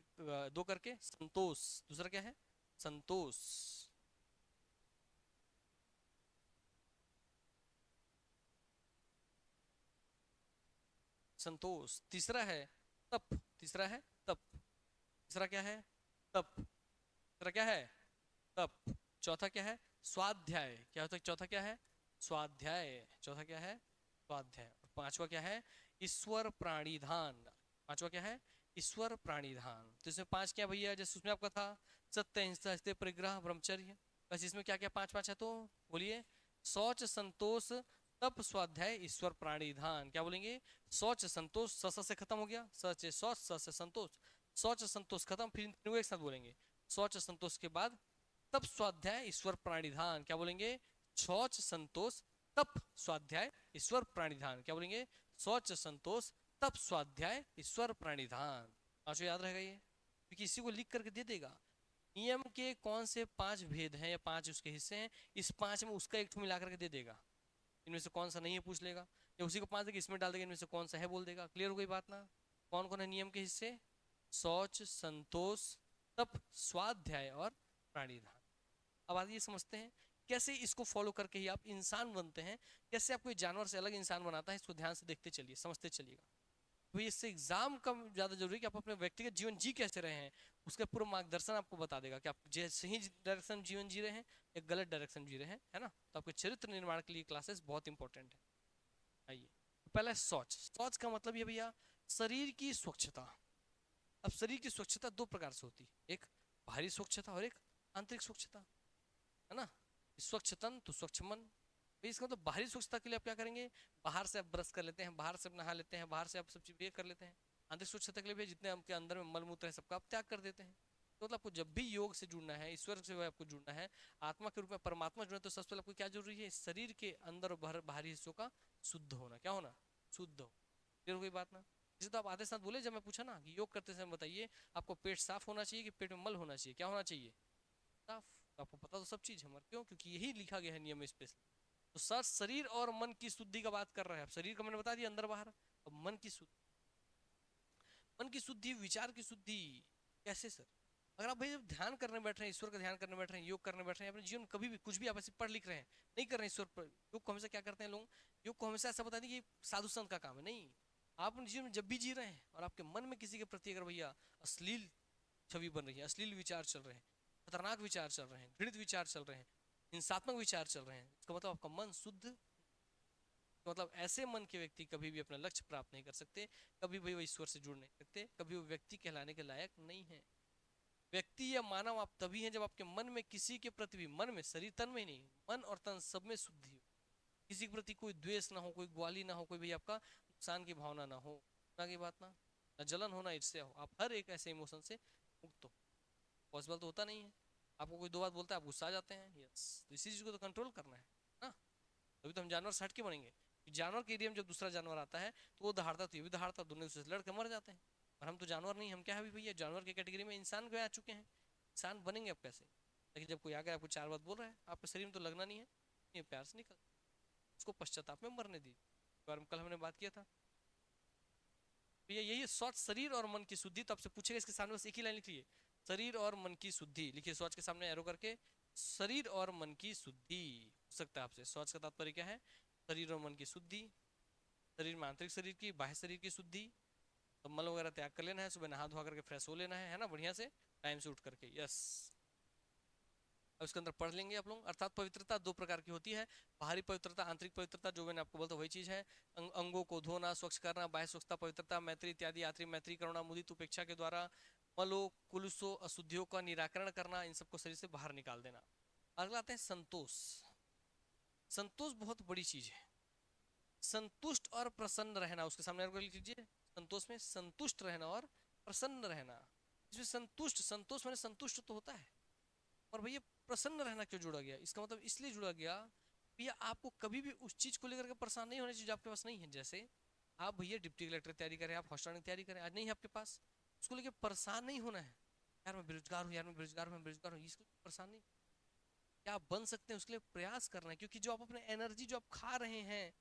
2 करके संतोष। दूसरा क्या है? संतोष। संतोष। तीसरा है तप। तीसरा है तप। तीसरा क्या है? तप। तीसरा क्या है? तप। चौथा क्या है? स्वाध्याय। क्या होता है? चौथा क्या है? स्वाध्याय। चौथा क्या है? स्वाध्याय। और पांचवा क्या है? ईश्वर प्राणिधान। पांचवा क्या है? ईश्वर प्राणिधान। तो इसमें 5 क्या भैया, जैसे उसमें आपका था सत्य अहिंसा स्थिर परिग्रह ब्रह्मचर्य, बस इसमें क्या क्या 5 5 है, तो बोलिए शौच संतोष तप स्वाध्याय ईश्वर प्राणिधान। क्या बोलेंगे, शौच संतोष, स से खत्म हो गया, सच है शौच, स से संतोष, शौच संतोष खत्म, फिर इन तीनों को एक साथ बोलेंगे। शौच संतोष के बाद तप स्वाध्याय ईश्वर प्राणिधान, क्या बोलेंगे, शौच संतोष तप स्वाध्याय ईश्वर प्राणिधान। क्या बोलेंगे, शौच संतोष तप स्वाध्याय ईश्वर प्राणिधान। पांचों याद रहेगा ये, क्योंकि इसी को लिख करके दे देगा। नियम के कौन से 5 भेद हैं या 5 उसके हिस्से हैं, इस 5 में उसका एक ठो मिला करके दे देगा। इनमें से कौन सा नहीं है पूछ लेगा, या उसी को 5 देगा इसमें डाल देगा, इनमें से कौन सा है बोल देगा। क्लियर हो गई बात ना। कौन कौन है नियम के हिस्से, शौच संतोष तप स्वाध्याय और प्राणिधान। अब आइए समझते हैं कैसे इसको फॉलो करके ही आप इंसान बनते हैं, कैसे आपको जानवर से अलग इंसान बनाता है, इसको ध्यान से देखते चलिए, समझते चलिएगा। तो इससे एग्जाम का ज्यादा जरूरी है कि आप अपने व्यक्तिगत जीवन जी कैसे रहे हैं, उसका पूरा मार्गदर्शन आपको बता देगा कि आप जैसे ही डायरेक्शन जीवन जी रहे हैं या गलत डायरेक्शन जी रहे हैं, है ना। तो आपके चरित्र निर्माण के लिए क्लासेस बहुत इंपॉर्टेंट है। आइए, तो पहला है शौच। शौच का मतलब ये भैया शरीर की स्वच्छता। अब शरीर की स्वच्छता 2 प्रकार से होती है, एक बाहरी स्वच्छता और एक आंतरिक स्वच्छता, है ना। स्वच्छ तन तो स्वच्छ मन। तो इसका मतलब बाहरी स्वच्छता के लिए आप क्या करेंगे, बाहर से आप ब्रश कर लेते हैं, बाहर से आप नहा लेते हैं, बाहर से आप सब चीज कर लेते हैं। आंतरिक स्वच्छता के लिए भी जितने आपके अंदर में मल मूत्र है सबका आप त्याग कर देते हैं। तो मतलब आपको जब भी योग से जुड़ना है, ईश्वर से आपको जुड़ना है, आत्मा के रूप में परमात्मा जुड़ना है, तो सबसे पहले आपको क्या जरूरी है, शरीर के अंदर और बाहरी हिस्सों का शुद्ध होना। क्या होना, शुद्ध हो। क्लियर हो गई बात ना। जैसे तो आप आधे साथ बोले, जब मैं पूछा ना कि योग करते समय बताइए आपको पेट साफ होना चाहिए कि पेट में मल होना चाहिए, क्या होना चाहिए, साफ। तो आपको पता तो सब चीज है, मगर क्यों, क्योंकि यही लिखा गया है नियम में स्पेशल। तो सर शरीर और मन की शुद्धि का बात कर रहा है। अब शरीर का मैंने बता दिया अंदर बाहर, अब मन की शुद्धि, मन की शुद्धि, विचार की शुद्धि कैसे सर। अगर आप भाई जब ध्यान करने बैठ रहे हैं, ईश्वर का ध्यान करने बैठ रहे हैं, योग करने बैठ रहे हैं, अपने जीवन में कभी भी कुछ भी आप ऐसे पढ़ लिख रहे हैं, नहीं कर रहे हैं ईश्वर पर योग को, हमेशा क्या करते हैं लोग, योग को हमेशा ऐसा बता दें कि साधु संत का काम है। नहीं, आप अपने जीवन में जब भी जी रहे हैं और आपके मन में किसी के प्रति अगर भैया अश्लील छवि बन रही है, अश्लील विचार चल रहे हैं, खतरनाक विचार चल रहे हैं, घृणित विचार चल रहे हैं, हिंसात्मक विचार चल रहे हैं, इसका मतलब आपका मन शुद्ध, मतलब ऐसे मन के व्यक्ति कभी भी अपना लक्ष्य प्राप्त नहीं कर सकते, कभी भी वो ईश्वर से जुड़ नहीं सकते, कभी वो व्यक्ति कहलाने के लायक नहीं है। व्यक्ति या मानव आप तभी हैं जब आपके मन में किसी के प्रति भी, मन में, शरीर तन में नहीं, मन और तन सब में शुद्धि हो, किसी के प्रति कोई द्वेष ना हो, कोई ग्वाली ना हो, कोई भी आपका नुकसान की भावना ना हो, ना की बात ना जलन हो ना ईर्ष्या हो, आप हर एक ऐसे इमोशन से मुक्त हो। पॉसिबल तो होता नहीं है, आपको कोई 2 बात बोलता है आप गुस्सा आ जाते हैं, यस, तो इसी चीज को तो कंट्रोल करना है ना। तभी तो हम जानवर से हट के बनेंगे। जानवर के एरिया में जब दूसरा जानवर आता है तो वो दहाड़ता, तो ये भी दहाड़ता, दोनों दूसरे से लड़के मर जाते हैं। और हम तो जानवर नहीं, हम क्या है भैया, जानवर की कैटेगरी में इंसान को आ चुके हैं। इंसान बनेंगे अब कैसे, लेकिन जब कोई आकर आपको 4 बात बोल रहा है, आपके शरीर में तो लगना नहीं है, ये प्यार से निकल, उसको पश्चाताप में मरने दी। कल हमने बात किया था भैया, यही स्वच्छ शरीर और मन की शुद्धि। तो आपसे पूछेगा इसके सामने बस एक ही लाइन लिखिए, शरीर और मन की शुद्धि लिखिए, स्वच्छ के सामने एरो करके, शरीर और मन की शुद्धि। हो सकता है आपसे, स्वच्छ का तात्पर्य क्या है, शरीर और मन की शुद्धि, शरीर में आंतरिक शरीर की, बाह्य शरीर की शुद्धि। तो मल वगैरह त्याग कर लेना है, सुबह नहा धोआ करके फ्रेश हो लेना है ना, बढ़िया से टाइम से उठ करके, यस। अब इसके अंदर पढ़ लेंगे आप लोग। अर्थात पवित्रता 2 प्रकार की होती है, बाहरी पवित्रता, आंतरिक पवित्रता, जो मैंने आपको बोलता वही चीज है। अंगों को धोना, स्वच्छ करना, बाह्य स्वच्छता, पवित्रता, मैत्री इत्यादि, आंतरिक मैत्री, करुणा, मुदित, उपेक्षा के द्वारा मलो कुलसो अशुद्धियों का निराकरण करना, इन सबको शरीर से बाहर निकाल देना। अगला आते हैं संतोष। संतोष बहुत बड़ी चीज है, संतुष्ट और प्रसन्न रहना, उसके सामने लिख लीजिए, संतोष में संतुष्ट रहना और प्रसन्न रहना। इसमें संतुष्ट, संतोष माने संतुष्ट तो होता है, और भैया प्रसन्न रहना क्यों जुड़ा गया, इसका मतलब इसलिए जुड़ा गया भैया आपको कभी भी उस चीज को लेकर के परेशान नहीं होना चाहिए जो आपके पास नहीं है। जैसे आप भैया डिप्टी कलेक्टर तैयारी करें, आप हॉस्टल की तैयारी करें, आज नहीं है आपके पास, उसको लेकर परेशान नहीं होना है, यार मैं बेरोजगार हूँ, यार मैं बेरोजगार हूँ, मैं बेरोजगार हूँ, इसको परेशान नहीं। क्या आप बन सकते हैं उसके लिए प्रयास करना है, क्योंकि जो आप अपने एनर्जी जो आप खा रहे हैं,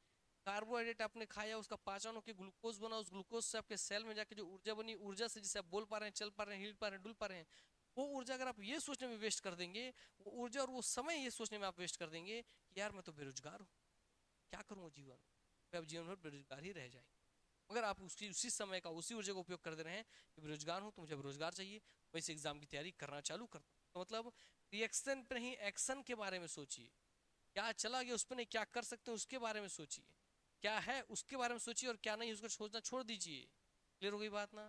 कार्बोहाइड्रेट आपने खाया, उसका पाचन होकर ग्लूकोज बना, उस ग्लूकोज से आपके सेल में जाके जो ऊर्जा बनी, ऊर्जा से जिसे आप बोल पा रहे हैं, चल पा रहे हैं, हिल पा रहे हैं, डुल पा रहे हैं, वो ऊर्जा अगर आप ये सोचने में वेस्ट कर देंगे, वो ऊर्जा और वो समय ये सोचने में आप वेस्ट कर देंगे कि यार मैं तो बेरोजगार हूँ, क्या करूँगा जीवन में, तो आप जीवन भर बेरोजगार ही रह जाएंगे। अगर आप उसी समय का, उसी ऊर्जा का उपयोग कर दे रहे हैं कि बेरोजगार हूँ तो मुझे बेरोजगार चाहिए, वैसे एग्जाम की तैयारी करना चालू कर दो। तो मतलब रिएक्शन पे नहीं, एक्शन के बारे में सोचिए, क्या चला गया उस पर नहीं, क्या कर सकते हैं उसके बारे में सोचिए, क्या है उसके बारे में सोचिए, और क्या नहीं उसको सोचना छोड़ दीजिए। क्लियर हो गई बात ना।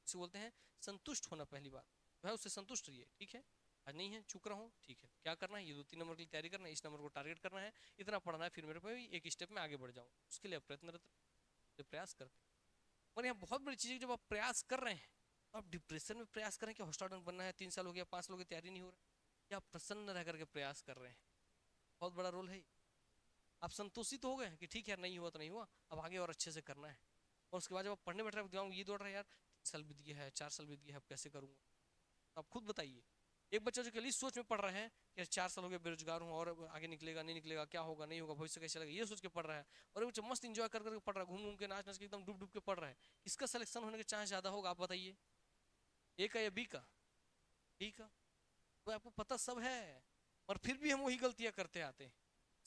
इसे बोलते हैं संतुष्ट होना। पहली बात जो है उससे संतुष्ट रहिए, ठीक है। आज नहीं है, चूक रहा हूँ, ठीक है, क्या करना है, ये 2-3 नंबर की तैयारी करना है, इस नंबर को टारगेट करना है, इतना पढ़ना है, फिर मेरे पे एक स्टेप में आगे बढ़ जाऊँ, उसके लिए प्रयत्नरत प्रयास करते हैं। और यहाँ बहुत बड़ी चीज़ है, जब आप प्रयास कर रहे हैं तो आप डिप्रेशन में प्रयास करें कि हॉस्टल बनना है, 3 साल हो गया, 5 साल हो गया, तैयारी नहीं हो रहा है, या आप प्रसन्न रह करके प्रयास कर रहे हैं, बहुत बड़ा रोल है। आप संतुष्टित हो गए कि ठीक है, नहीं हुआ तो नहीं हुआ, अब आगे और अच्छे से करना है। और उसके बाद जब आप पढ़ने बैठ रहे हैं, दिमाग में ये दौड़ रहा है, यार 3 साल बीत गया है, 4 साल बीत गया है, अब कैसे करूंगा। तो आप खुद बताइए, एक बच्चा जो केवल सोच में पढ़ रहा है कि 4 साल हो गए बेरोजगार हूँ, और आगे निकलेगा नहीं निकलेगा, क्या होगा नहीं होगा, भविष्य कैसे लगेगा, ये सोच के पढ़ रहा है, और एक बच्चा मस्त इंजॉय कर करके पढ़ रहा है, घूम घूम के नाच नाच के एकदम डूब डूब के पढ़ रहा है, इसका सिलेक्शन होने के चांस ज्यादा होगा, आप बताइए, ए का या बी का? बी का। तो आपको पता सब है, और फिर भी हम वही गलतियां करते आते हैं।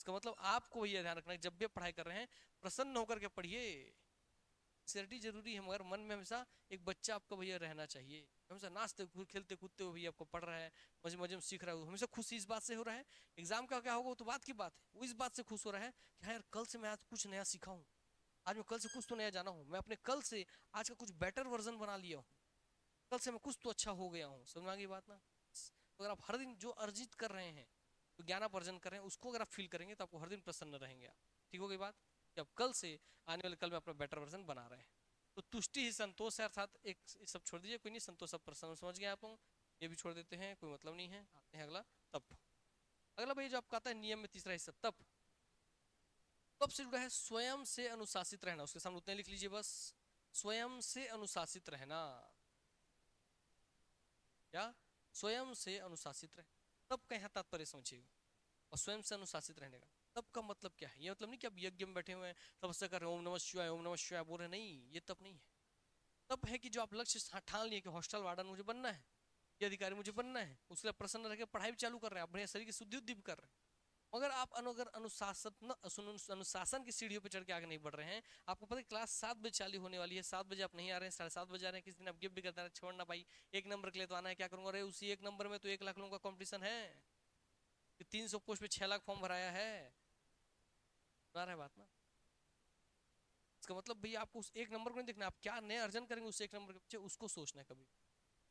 इसका मतलब आपको वही ध्यान रखना है, जब भी पढ़ाई कर रहे हैं प्रसन्न होकर के पढ़िए। सिंसियरिटी जरूरी है, मगर मन में हमेशा एक बच्चा आपका भैया रहना चाहिए, हमेशा नाचते खेलते कूदते हुए भी आपको पढ़ रहा है, मजे मजे में सीख रहा है, हमेशा खुशी इस बात से हो रहा है। एग्जाम का क्या होगा वो तो बात की बात है, वो इस बात से खुश हो रहा है कि हाँ यार, कल से मैं आज कुछ नया सीखा हूँ, आज मैं कल से कुछ तो नया जाना हूँ, मैं अपने कल से आज का कुछ बेटर वर्जन बना लिया हूँ, कल से मैं कुछ तो अच्छा हो गया हूँ। समझ में आ गई बात ना? तो अगर आप हर दिन जो अर्जित कर रहे हैं, जो ज्ञान आप अर्जन कर रहे हैं, उसको अगर आप फील करेंगे तो आपको हर दिन प्रसन्न रहेंगे आप। ठीक हो गई बात, कि आप कल से आने वाले कल में अपना बेटर वर्जन बना रहे हैं। तो तुष्टि ही संतोष है, अर्थात एक सब छोड़ दीजिए, कोई नहीं, संतोष सब प्रसन्न, समझ गए आप लोग, ये भी छोड़ देते हैं, कोई मतलब नहीं है। आते हैं अगला, तप। अगला भाई जो आपका आता है नियम में तीसरा हिस्सा, तप। तप से जुड़ा है स्वयं से अनुशासित रहना, उसके सामने उतने लिख लीजिए बस, स्वयं से अनुशासित रहना। क्या? स्वयं से अनुशासित रहे, तब का यहाँ तात्पर्य समझिएगा। और स्वयं से अनुशासित रहने का तब का मतलब क्या है, ये मतलब नहीं कि आप यज्ञ में बैठे हुए हैं तपस्या कर रहे हैं, ओम नमः शिवाय ओम नमः शिवाय बोल रहे हैं, नहीं, ये तप नहीं है। तप है कि जो आप लक्ष्य ठान लिए कि हॉस्टल वार्डन मुझे बनना है, ये अधिकारी मुझे बनना है, उसके लिए प्रसन्न रह के पढ़ाई भी चालू कर रहे हैं, आप बढ़िया शरीर की शुद्धि उद्धि भी कर रहे हैं, मगर आप अगर अनुशासन की सीढ़ियों पर चढ़ के आगे नहीं बढ़ रहे हैं, आपको पता है क्लास 7 बजे चालू होने वाली है, 7 बजे आप नहीं आ रहे हैं, 7:30 बजे आ रहे हैं, किसी दिन आप गिफ्ट भी करते हैं, छोड़ना भाई 1 नंबर के लिए तो आना है, क्या करूंगा, अरे उसी 1 नंबर में तो 1 लाख लोगों का कंपटीशन है, 300 पोस्ट पे 6 लाख फॉर्म भराया है, बता रहे बात ना? इसका मतलब भैया आपको उस 1 नंबर को नहीं देखना, आप क्या नए अर्जन करेंगे उस 1 नंबर के पीछे, उसको सोचना है कभी।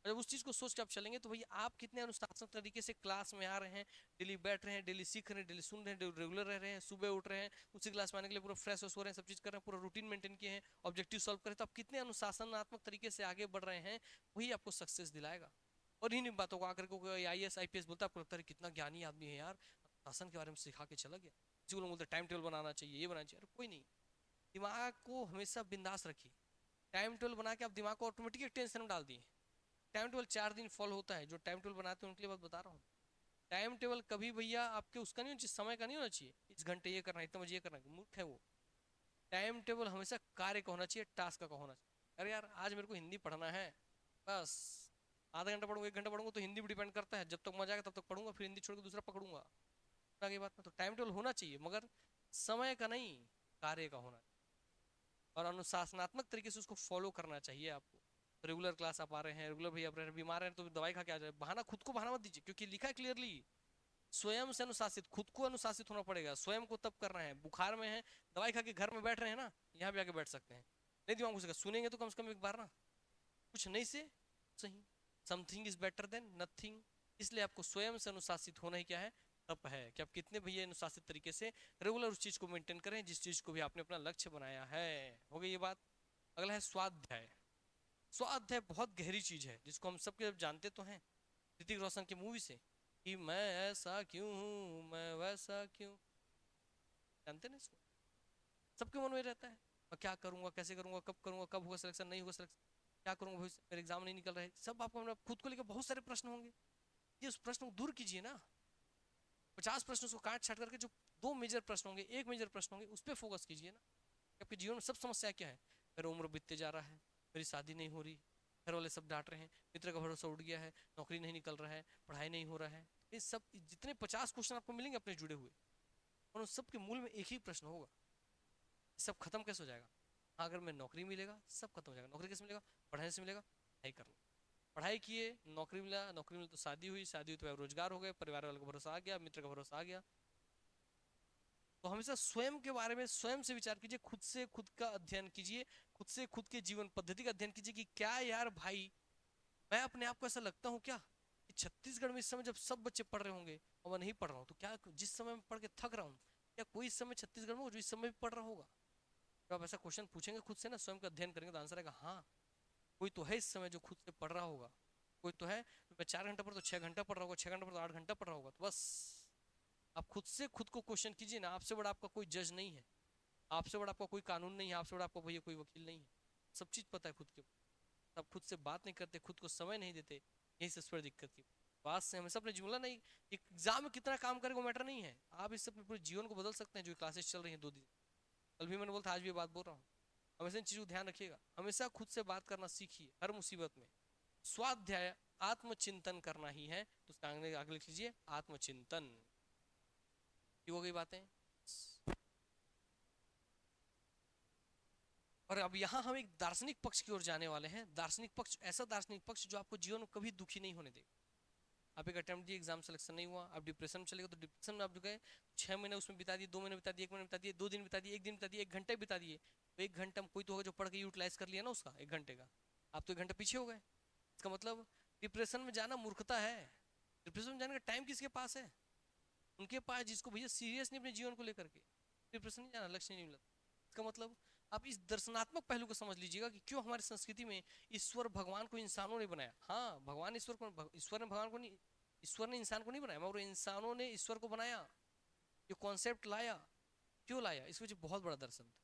और जब उस चीज को सोच के आप चलेंगे तो भैया आप कितने अनुशासन तरीके से क्लास में आ रहे हैं, डेली बैठ रहे हैं, डेली सीख रहे हैं, डेली सुन रहे हैं, रेगुलर रह रहे हैं, सुबह उठ रहे हैं, उसी क्लास में आने के लिए पूरा फ्रेश हो रहे हैं, सब चीज कर रहे हैं, पूरा रूटीन मेंटेन किए हैं, ऑब्जेक्टिव सॉल्व करें, तो आप कितने अनुशासनात्मक तरीके से आगे बढ़ रहे हैं, वही आपको सक्सेस दिलाएगा। और इन्हीं बातों को आकर कोई IAS IPS बोलता है, आपको लगता है कितना ज्ञानी आदमी है यार, शासन के बारे में सिखा के चला गया। किसी को लोग बोलते टाइम टेबल बनाना चाहिए, ये बनाना चाहिए, अरे कोई नहीं, दिमाग को हमेशा बिंदास रखिए। टाइम टेबल बना के आप दिमाग को ऑटोमेटिक टेंशन में डाल दिए। टाइम टेबल 4 दिन फॉलो होता है, जो टाइम टेबल बनाते हैं उनके लिए बात बता रहा हूँ। टाइम टेबल कभी भैया आपके उसका नहीं होना चाहिए, समय का नहीं होना चाहिए, इस घंटे ये करना है, इतने बजे ये करना है, मूर्ख है वो। टाइम टेबल हमेशा कार्य का होना चाहिए, टास्क का होना चाहिए। अरे यार आज मेरे को हिंदी पढ़ना है, बस आधा घंटा पढ़ूंगा 1 घंटा पढ़ूंगा, तो हिंदी भी डिपेंड करता है, जब तक मजा आएगा तब तक पढ़ूंगा, फिर हिंदी छोड़ के दूसरा पकड़ूंगा। आगे बात ना, तो टाइम टेबल होना चाहिए, मगर समय का नहीं, कार्य का होना चाहिए। और अनुशासनात्मक तरीके से उसको फॉलो करना चाहिए आपको। रेगुलर क्लास आप आ रहे हैं, रेगुलर भैया आप रहे हैं, बीमार हैं तो दवाई खा के आ जाए, बहाना खुद को बहाना मत दीजिए, क्योंकि लिखा है क्लियरली, स्वयं से अनुशासित, खुद को अनुशासित होना पड़ेगा, स्वयं को तब करना है। बुखार में है, दवाई खा के घर में बैठ रहे हैं ना, यहाँ भी आके बैठ सकते हैं, नहीं दिमाग घुसेगा, सुनेंगे तो कम से कम एक बार ना, कुछ नहीं से सही, something is better than nothing. इसलिए आपको स्वयं से अनुशासित होना ही क्या है, तप है, कि आप कितने भैया अनुशासित तरीके से रेगुलर उस चीज को मेंटेन करें जिस चीज को भी आपने अपना लक्ष्य बनाया है। हो गई ये बात। अगला है स्वाध्याय। स्वाध्याय बहुत गहरी चीज है, जिसको हम सबके जानते तो हैं, ऋतिक रोशन की मूवी से, कि मैं ऐसा क्यों हूं, मैं वैसा क्यों, जानते ना इसको? सबके मन में रहता है, मैं क्या करूंगा, कैसे करूंगा, कब करूंगा, कब होगा सिलेक्शन, नहीं होगा सिलेक्शन, क्या करूंगा भविष्य, मेरे एग्जाम नहीं निकल रहे, सब आपको मतलब खुद को लेकर बहुत सारे प्रश्न होंगे। ये उस प्रश्न को दूर कीजिए ना, 50 प्रश्न उसको काट छाट करके जो 2 मेजर प्रश्न होंगे, एक मेजर प्रश्न होंगे, उस पर फोकस कीजिए ना। आपके जीवन में सब समस्या क्या है, मेरा उम्र बीतते जा रहा है, मेरी शादी नहीं हो रही, घर वाले सब डांट रहे हैं, मित्र का भरोसा उठ गया है, नौकरी नहीं निकल रहा है, पढ़ाई नहीं हो रहा है, ये सब जितने 50 क्वेश्चन आपको मिलेंगे अपने जुड़े हुए, और उन सब के मूल में एक ही प्रश्न होगा, सब खत्म कैसे हो जाएगा? हाँ, अगर मैं नौकरी मिलेगा सब खत्म हो जाएगा। नौकरी कैसे मिलेगा? पढ़ाई से मिलेगा, पढ़ाई करना, पढ़ाई किए, नौकरी मिला, नौकरी मिली तो शादी हुई, शादी हुई तो रोजगार हो गए, परिवार वालों का भरोसा आ गया, मित्र का भरोसा आ गया, तो हमेशा स्वयं के बारे में स्वयं से विचार कीजिए, खुद से खुद का अध्ययन कीजिए, खुद से खुद के जीवन पद्धति का अध्ययन कीजिए कि क्या यार भाई, मैं अपने आप को ऐसा लगता हूँ क्या कि छत्तीसगढ़ में इस समय जब सब बच्चे पढ़ रहे होंगे और मैं नहीं पढ़ रहा हूँ, तो क्या जिस समय मैं पढ़ के थक रहा हूँ, क्या कोई इस समय छत्तीसगढ़ में हो जो इस समय भी पढ़ रहा होगा? तो आप ऐसा क्वेश्चन पूछेंगे खुद से ना, स्वयं का अध्ययन करेंगे, तो आंसर आएगा हाँ, कोई तो है इस समय जो खुद से पढ़ रहा होगा। कोई तो है, मैं 4 घंटा पढ़ तो 6 घंटा पढ़ रहा होगा, 6 घंटा पढ़ तो 8 घंटा पढ़ रहा होगा। तो बस आप खुद से खुद को क्वेश्चन कीजिए ना, आपसे बड़ा आपका कोई जज नहीं है, आपसे बड़ा आपका कोई कानून नहीं है, आपसे बड़ा आपका भैया कोई वकील नहीं है। सब चीज पता है खुद के। आप खुद से बात नहीं करते, खुद को समय नहीं देते, यही सबसे बड़ी दिक्कत की बात से हमेशा अपने जीवन नहीं। एग्जाम में कितना काम करेगा वो मैटर नहीं है, आप इस सब पूरे जीवन को बदल सकते हैं। जो क्लासेस चल रही हैं 2 दिन, कल भी मैंने बोला था, आज भी ये बात बोल रहा हूँ, हमेशा इन चीजों को ध्यान रखिएगा। हमेशा खुद से बात करना सीखिए हर मुसीबत में। स्वाध्याय आत्मचिंतन करना ही है, तो उसका आगे आगे लिख लीजिए आत्मचिंतन। ये हो गई बातें। और अब यहाँ हम एक दार्शनिक पक्ष की ओर जाने वाले हैं। दार्शनिक पक्ष, ऐसा दार्शनिक पक्ष जो आपको जीवन में कभी दुखी नहीं होने देगा। आप एक अटेम्प्ट दिए, एग्जाम सिलेक्शन नहीं हुआ, आप डिप्रेशन में चले गए, तो डिप्रेशन में आप जो गए 6 महीने उसमें बिता दिए, 2 महीने बिता दिए, 1 महीने बिता दिए, 2 दिन बिता दिए, 1 दिन बिता दिए, 1 घंटे बिता दिए। तो 1 घंटा में कोई तो होगा जो पढ़ के यूटिलाइज कर लिया ना उसका 1 घंटे का, आप तो 1 घंटे पीछे हो गए। इसका मतलब डिप्रेशन में जाना मूर्खता है। डिप्रेशन में जाने का टाइम किसके पास है? उनके पास जिसको भैया सीरियस नहीं अपने जीवन को लेकर के। डिप्रेशन नहीं जाना, लक्ष्य नहीं मिला। इसका मतलब आप इस दर्शनात्मक पहलू को समझ लीजिएगा कि क्यों हमारी संस्कृति में ईश्वर भगवान को इंसानों ने बनाया। हाँ, भगवान ईश्वर को, ईश्वर ने भगवान को नहीं, ईश्वर ने इंसान को नहीं बनाया, मगर इंसानों ने ईश्वर को बनाया। ये कॉन्सेप्ट लाया, क्यों लाया? इस वजह बहुत बड़ा दर्शन था।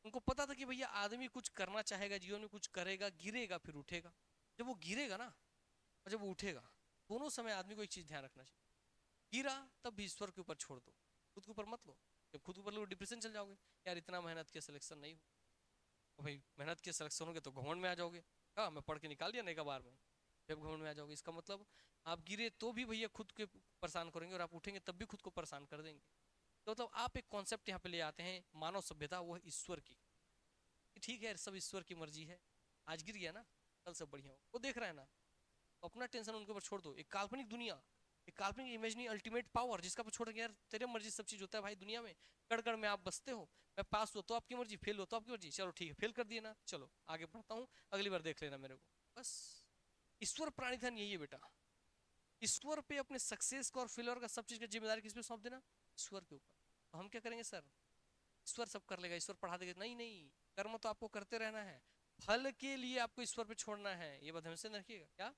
उनको पता था कि भैया आदमी कुछ करना चाहेगा, जीवन में कुछ करेगा, गिरेगा फिर उठेगा। जब वो गिरेगा ना और जब वो उठेगा, दोनों समय आदमी को एक चीज ध्यान रखना चाहिए, गिरा तब भी ईश्वर के ऊपर छोड़ दो, खुद के ऊपर मत लो। जब खुद के ऊपर लो डिप्रेशन चल जाओगे, यार इतना मेहनत किया सिलेक्शन नहीं हुआ, भाई मेहनत किया सिलेक्शन हो गया तो घमंड में आ जाओगे, हाँ मैं पढ़ के निकाल दिया नहीं का बार में, जब घमंड में आ जाओगे। इसका मतलब आप गिरे तो भी भैया खुद के परेशान करेंगे, और आप उठेंगे तब भी खुद को परेशान कर देंगे। तो मतलब आप एक कॉन्सेप्ट यहाँ पे ले आते हैं मानव सभ्यता, वो है ईश्वर की। ठीक है, सब ईश्वर की मर्जी है, आज गिर गया ना कल सब बढ़िया हो, वो देख रहा है ना। अपना टेंशन उनके ऊपर छोड़ दो। एक काल्पनिक दुनिया, एक काल्पनिक इमेजिनी अल्टीमेट पावर जिसका पर छोड़ के, यार तेरे मर्जी सब चीज होता है भाई दुनिया में, कड़ कड़ में आप बसते हो। मैं पास हो तो आपकी मर्जी, फेल हो तो आपकी मर्जी, चलो ठीक है फेल कर दिए ना, चलो आगे बढ़ता हूँ, अगली बार देख लेना मेरे को, बस। ईश्वर प्राणिधन यही है बेटा। ईश्वर पे अपने सक्सेस का और फेलियर का सब चीज का जिम्मेदारी किस पे सौंप देना? ईश्वर के ऊपर। तो हम क्या करेंगे सर, ईश्वर सब कर लेगा, ईश्वर पढ़ा देगा? नहीं नहीं, कर्म तो आपको करते रहना है, फल के लिए आपको ईश्वर पे छोड़ना है। ये बात हमेशा रखिएगा, क्या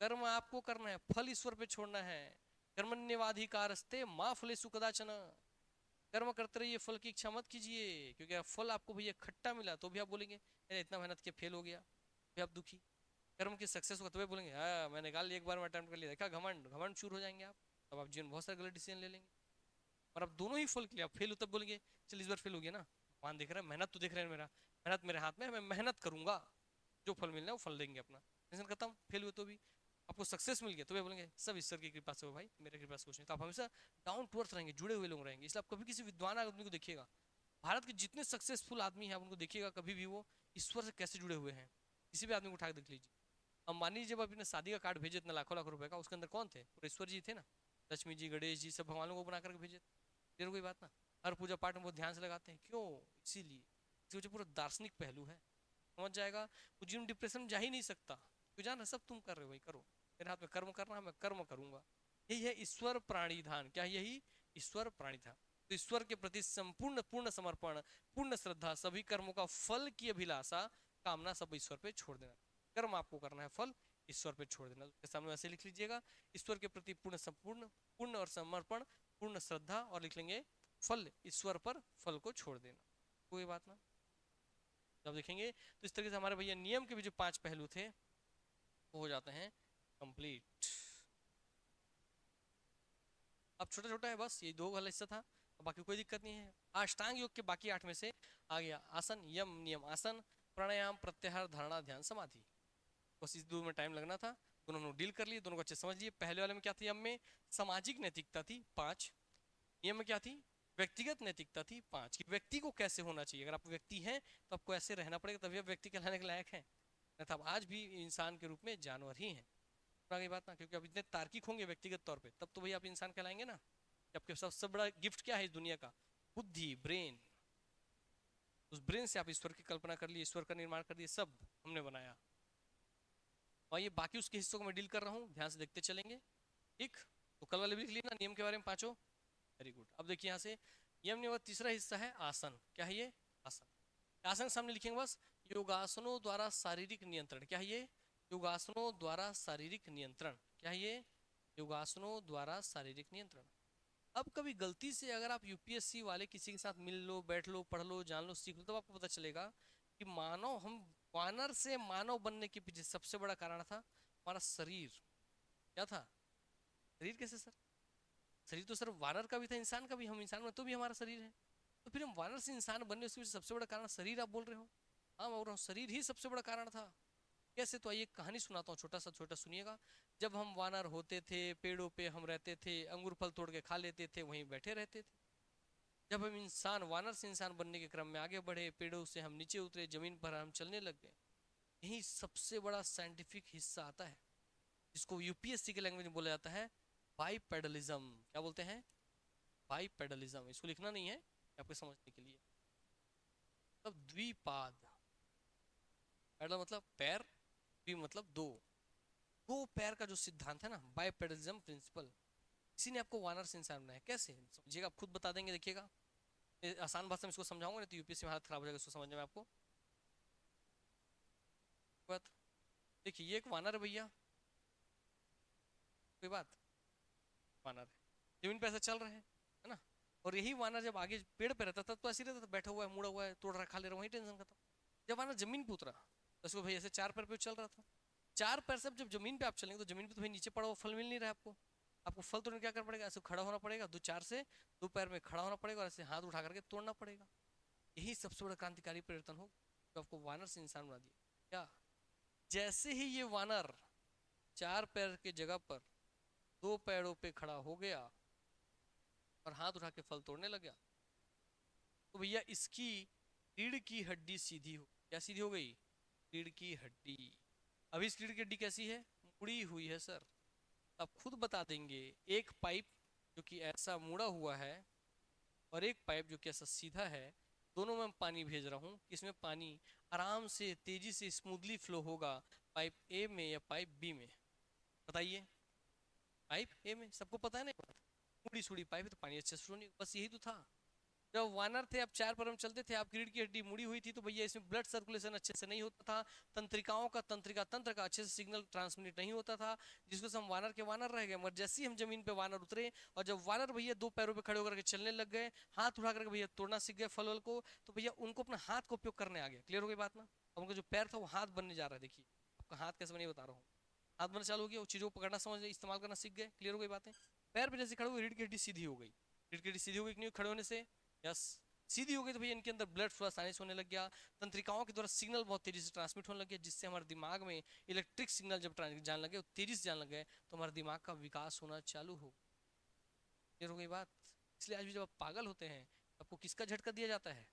कर्म आपको करना है, फल ईश्वर पे छोड़ना है। कर्मण्यवाधिकारस्ते माँ फलेषु कदाचन। कर्म करते रहिए, फल की इच्छा मत कीजिए, क्योंकि फल आपको भैया खट्टा मिला तो भी आप बोलेंगे अरे इतना मेहनत किया फेल हो गया, भी आप दुखी। कर्म की सक्सेस होगा तो भी बोलेंगे हाँ मैंने निकाल लिया, एक बार में अटेम्प्ट कर लिया, देखा घमंड, घमंड शुरू हो जाएंगे आप। तब आप जीवन बहुत सारे गलत डिसीजन ले लेंगे। और आप दोनों ही फल के लिए आप फेल हो तब बोलेंगे चल इस बार फेल हो गया ना, भगवान देख रहा है, मेहनत तो देख रहे हैं, मेरा मेहनत मेरे हाथ में है, मैं मेहनत करूंगा, जो फल मिलना है वो फल देंगे अपना, टेंशन खत्म। फेल हुए तो भी आपको सक्सेस मिल गया तो वे बोलेंगे सब ईश्वर की कृपा से हो भाई, मेरे कृपा से कुछ नहीं। तो आप हमेशा डाउन टू अर्थ रहेंगे, जुड़े हुए लोग रहेंगे। इसलिए आप कभी किसी विद्वान आदमी को देखिएगा, भारत के जितने सक्सेसफुल आदमी हैं आप उनको देखिएगा, कभी भी वो ईश्वर से कैसे जुड़े हुए हैं। किसी भी आदमी को उठा के देख लीजिए। अब मान लीजिए जब आप अपने शादी का कार्ड भेजे इतना लाखों लाख रुपए का, उसके अंदर कौन थे? पूरे ईश्वर जी थे ना, लक्ष्मी जी गणेश जी सब भगवानों को बना करके भेजे। ये कोई बात ना, हर पूजा पाठ में बहुत ध्यान से लगाते हैं, क्यों? इसीलिए इसी वजह पूरा दार्शनिक पहलू है, समझ जाएगा। वो जीवन डिप्रेशन में जा ही नहीं सकता, क्यों जान सब तुम कर रहे हो वही करो, मेरे हाथ में कर्म करना है, मैं कर्म करूंगा। यही है ईश्वर प्राणिधान। क्या है यही? ईश्वर प्राणिधान। तो ईश्वर के प्रति संपूर्ण पूर्ण समर्पण, पूर्ण श्रद्धा, सभी कर्मों का फल की अभिलाषा, कामना सब ईश्वर पे छोड़ देना। कर्म आपको करना है, फल ईश्वर पे छोड़ देना। तो सामने ऐसे लिख लीजिएगा, ईश्वर के प्रति पूर्ण संपूर्ण पूर्ण और समर्पण, पूर्ण श्रद्धा, और लिख लेंगे फल ईश्वर पर, फल को छोड़ देना। कोई बात ना, जब देखेंगे तो इस तरीके से हमारे भैया नियम के भी जो 5 पहलू थे वो हो जाते हैं कंप्लीट। अब छोटा छोटा है बस, ये 2 वाला हिस्सा था, बाकी कोई दिक्कत नहीं है। अष्टांग योग के बाकी 8 में से आ गया आसन, यम नियम आसन, प्राणायाम, प्रत्याहार, धारणा, ध्यान, समाधि। बस इस 2 में टाइम लगना था, दोनों ने डील कर लिए, दोनों को अच्छे समझ लिए। पहले वाले में क्या थी? यम में सामाजिक नैतिकता थी 5, नियम में क्या थी? व्यक्तिगत नैतिकता थी 5, कि व्यक्ति को कैसे होना चाहिए। अगर आप व्यक्ति हैं तो आपको ऐसे रहना पड़ेगा, तभी आप व्यक्ति कहलाने के लायक हैं, नहीं तो आप आज भी इंसान के रूप में जानवर ही हैं। आगे बात ना, क्योंकि आप इतने तार्किक होंगे व्यक्तिगत तौर पे, तब तो भाई आप इंसान कहलाएंगे ना। कि आपके सबसे बड़ा गिफ्ट क्या है इस दुनिया का? बुद्धि, ब्रेन, उस ब्रेन से आप ईश्वर की कल्पना कर ली, ईश्वर का निर्माण कर दिए, सब हमने बनाया। और ये बाकी उसके हिस्सों को मैं डील कर रहा हूँ, ध्यान से देखते चलेंगे। ठीक, तो कल वाले भी लिख लिए ना नियम के बारे में पांचों। Very good. अब देखिए यहाँ से नियम नंबर तीसरा हिस्सा है आसन। क्या है ये? आसन। आसन के सामने लिखेंगे बस, योगासनों द्वारा शारीरिक नियंत्रण। क्या है ये? योगासनों द्वारा शारीरिक नियंत्रण। क्या है ये? योगासनों द्वारा शारीरिक नियंत्रण। अब कभी गलती से अगर आप यूपीएससी वाले किसी के साथ मिल लो, बैठ लो, पढ़ लो, जान लो, सीख लो, तो आपको पता चलेगा कि मानव, हम वानर से मानव बनने के पीछे सबसे बड़ा कारण था हमारा शरीर। क्या था? शरीर। कैसे सर? शरीर तो सर वानर का भी था, इंसान का भी, हम इंसान में तो भी हमारा शरीर है। तो फिर हम वानर से इंसान बनने, उसके पीछे सबसे बड़ा कारण शरीर आप बोल रहे हो? हाँ मैं बोल रहा हूँ शरीर ही सबसे बड़ा कारण था। कैसे? तो आइए एक कहानी सुनाता हूँ, छोटा सुनिएगा। जब हम वानर होते थे, पेड़ों पे हम रहते थे, अंगूर फल तोड़ के खा लेते थे, वहीं बैठे रहते थे। जब हम इंसान, वानर से इंसान बनने के क्रम में आगे बढ़े, पेड़ों से हम नीचे उतरे, जमीन पर हम चलने लग गए, यही सबसे बड़ा साइंटिफिक हिस्सा आता है, जिसको यूपीएससी के लैंग्वेज में बोला जाता है बाइपेडलिज्म। क्या बोलते हैं? बाइपेडलिज्म। इसको लिखना नहीं है, आपको समझने के लिए। मतलब द्विपाद, पैडल मतलब पैर, द्वि मतलब दो, दो पैर का जो सिद्धांत है ना, बाइपेडलिज्म प्रिंसिपल, इसी ने आपको वानर से इंसान बनाया। कैसे समझिएगा, आप खुद बता देंगे, देखिएगा। आसान भाषा में इसको समझाऊंगा, नहीं तो यूपीएससी में हालत खराब हो जाएगा इसको समझने में आपको। बात देखिए, ये एक वानर है भैया, कोई बात, वानर है, जमीन पे ऐसे चल रहे हैं, है ना। और यही वानर जब आगे पेड़ पे रहता था तो ऐसे ही रहता था, बैठा हुआ है, मुड़ा हुआ है, तोड़ रहा, खा ले रहा, वही टेंशन खत्म। जब वानर जमीन पे उतरा तो उसको भाई ऐसे चार पैर पे चल रहा था, चार पैर से जब जमीन पे आप चलेंगे तो जमीन पे तो भाई नीचे पड़ा हुआ फल मिल नहीं रहा है आपको। आपको फल तोड़ने क्या करना पड़ेगा? ऐसे खड़ा होना पड़ेगा, दो चार से दो पैर में खड़ा होना पड़ेगा और ऐसे हाथ उठा करके तोड़ना पड़ेगा। यही सबसे बड़ा क्रांतिकारी परिवर्तन हो जो आपको वानर से इंसान बना दिया। क्या? जैसे ही ये वानर चार पैर के जगह पर दो पैरों पे खड़ा हो गया और हाथ उठा के फल तोड़ने लग गया, तो भैया इसकी रीढ़ की हड्डी सीधी हो, क्या सीधी हो गई? रीढ़ की हड्डी। अभी इस रीढ़ की हड्डी कैसी है? मुड़ी हुई है सर। आप खुद बता देंगे, एक पाइप जो कि ऐसा मुड़ा हुआ है और एक पाइप जो कि ऐसा सीधा है, दोनों में मैं पानी भेज रहा हूँ, किसमें पानी आराम से तेजी से स्मूथली फ्लो होगा, पाइप ए में या पाइप बी में? बताइए। पाइप ए में, सबको पता है ना ये बात। मुड़ी सुड़ी पाइप है तो पानी अच्छे से फ्लो नहीं, बस यही तो था। जब वानर थे, आप चार पैरों में चलते थे, आप रीढ़ की हड्डी मुड़ी हुई थी, तो भैया इसमें ब्लड सर्कुलेशन अच्छे से नहीं होता था, तंत्रिकाओं का, तंत्रिका तंत्र का अच्छे से सिग्नल ट्रांसमिट नहीं होता था, जिसको से हम वानर के वानर रह गए। मगर जैसे ही हम जमीन पे वानर उतरे और जब वानर भैया दो पैरों पे खड़े होकर के चलने लग गए, हाथ उठा करके भैया तोड़ना सीख गए फल वल को, तो भैया उनको अपना हाथ का उपयोग करने आ गया। क्लियर हो गई बात ना? अब उनका जो पैर था वो हाथ बनने जा रहा है। देखिए आपका हाथ कैसे बने बता रहा हूँ, हाथ बनना चालू हो गया, वो चीजों को पकड़ना, समझ, इस्तेमाल करना सीख गए। क्लियर हो गई बातें? पैर पे जैसे खड़े हुए, रीढ़ की हड्डी सीधी हो गई, रीढ़ की हड्डी सीधी हो गई, नहीं खड़े होने से? यस, सीधी हो गई, तो भैया इनके अंदर ब्लड फ्लो आसानी से होने लग गया, तंत्रिकाओं के द्वारा सिग्नल बहुत तेजी से ट्रांसमिट होने लग गया, जिससे हमारे दिमाग में इलेक्ट्रिक सिग्नल जब जान लगे, तेजी से जान लग गए, तो हमारे दिमाग का विकास होना चालू हो। क्लियर हो गई बात? इसलिए आज भी जब आप पागल होते हैं, आपको किसका झटका दिया जाता है?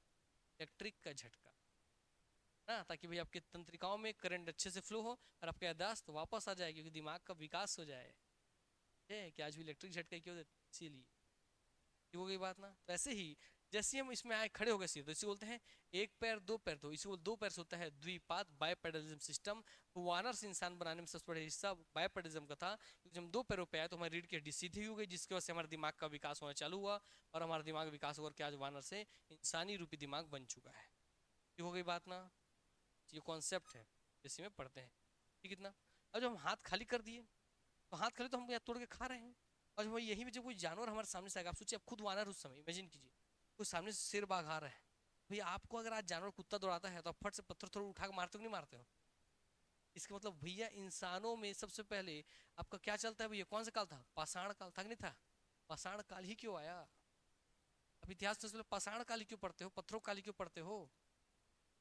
इलेक्ट्रिक का झटका ना, ताकि भाई आपके तंत्रिकाओं में करंट अच्छे से फ्लो हो और आपका याददाश्त वापस आ जाए, क्योंकि दिमाग का विकास हो जाए। है कि आज भी इलेक्ट्रिक झटका क्यों देते हैं? इसीलिए। ये हो गई बात ना। तो ऐसे ही जैसे हम इसमें आए, खड़े हो गए सीधे, तो इसे बोलते हैं एक पैर दो पैर, तो इसे दो पैर से होता है द्विपाद, बायपेडलिज्म सिस्टम। तो वानर से इंसान बनाने में सबसे बड़ा हिस्सा बायपेडलिज्म का था, क्योंकि जब हम दो पैरों पे आए तो हमारी रीढ़ की हड्डी सीधी हो गई, जिसकी वजह से हमारे दिमाग का विकास होना चालू हुआ और हमारा दिमाग विकास होकर के आज वानर से इंसानी रूपी दिमाग बन चुका है। ये हो गई बात ना। ये कॉन्सेप्ट है, इसी में पढ़ते हैं। ठीक इतना। अब जब हम हाथ खाली कर दिए, तो हाथ खाली तो हम तोड़ के खा रहे हैं, और वही यही में जब कोई जानवर हमारे सामने से आएगा, आप सोचिए, आप खुद वानर उस समय इमेजिन कीजिए, कोई सामने से शेर बाघ आ रहा है, भैया आपको अगर आज जानवर कुत्ता दौड़ाता है तो आप फट से पत्थर थोड़ा उठा के मारते हो कि नहीं मारते हो? इसका मतलब भैया इंसानों में सबसे पहले आपका क्या चलता है भैया? कौन सा काल था? पाषाण काल था कि नहीं था? पाषाण काल ही क्यों आया? अब इतिहास में पाषाण काल ही क्यों पढ़ते हो, पत्थरों काल ही क्यों पढ़ते हो,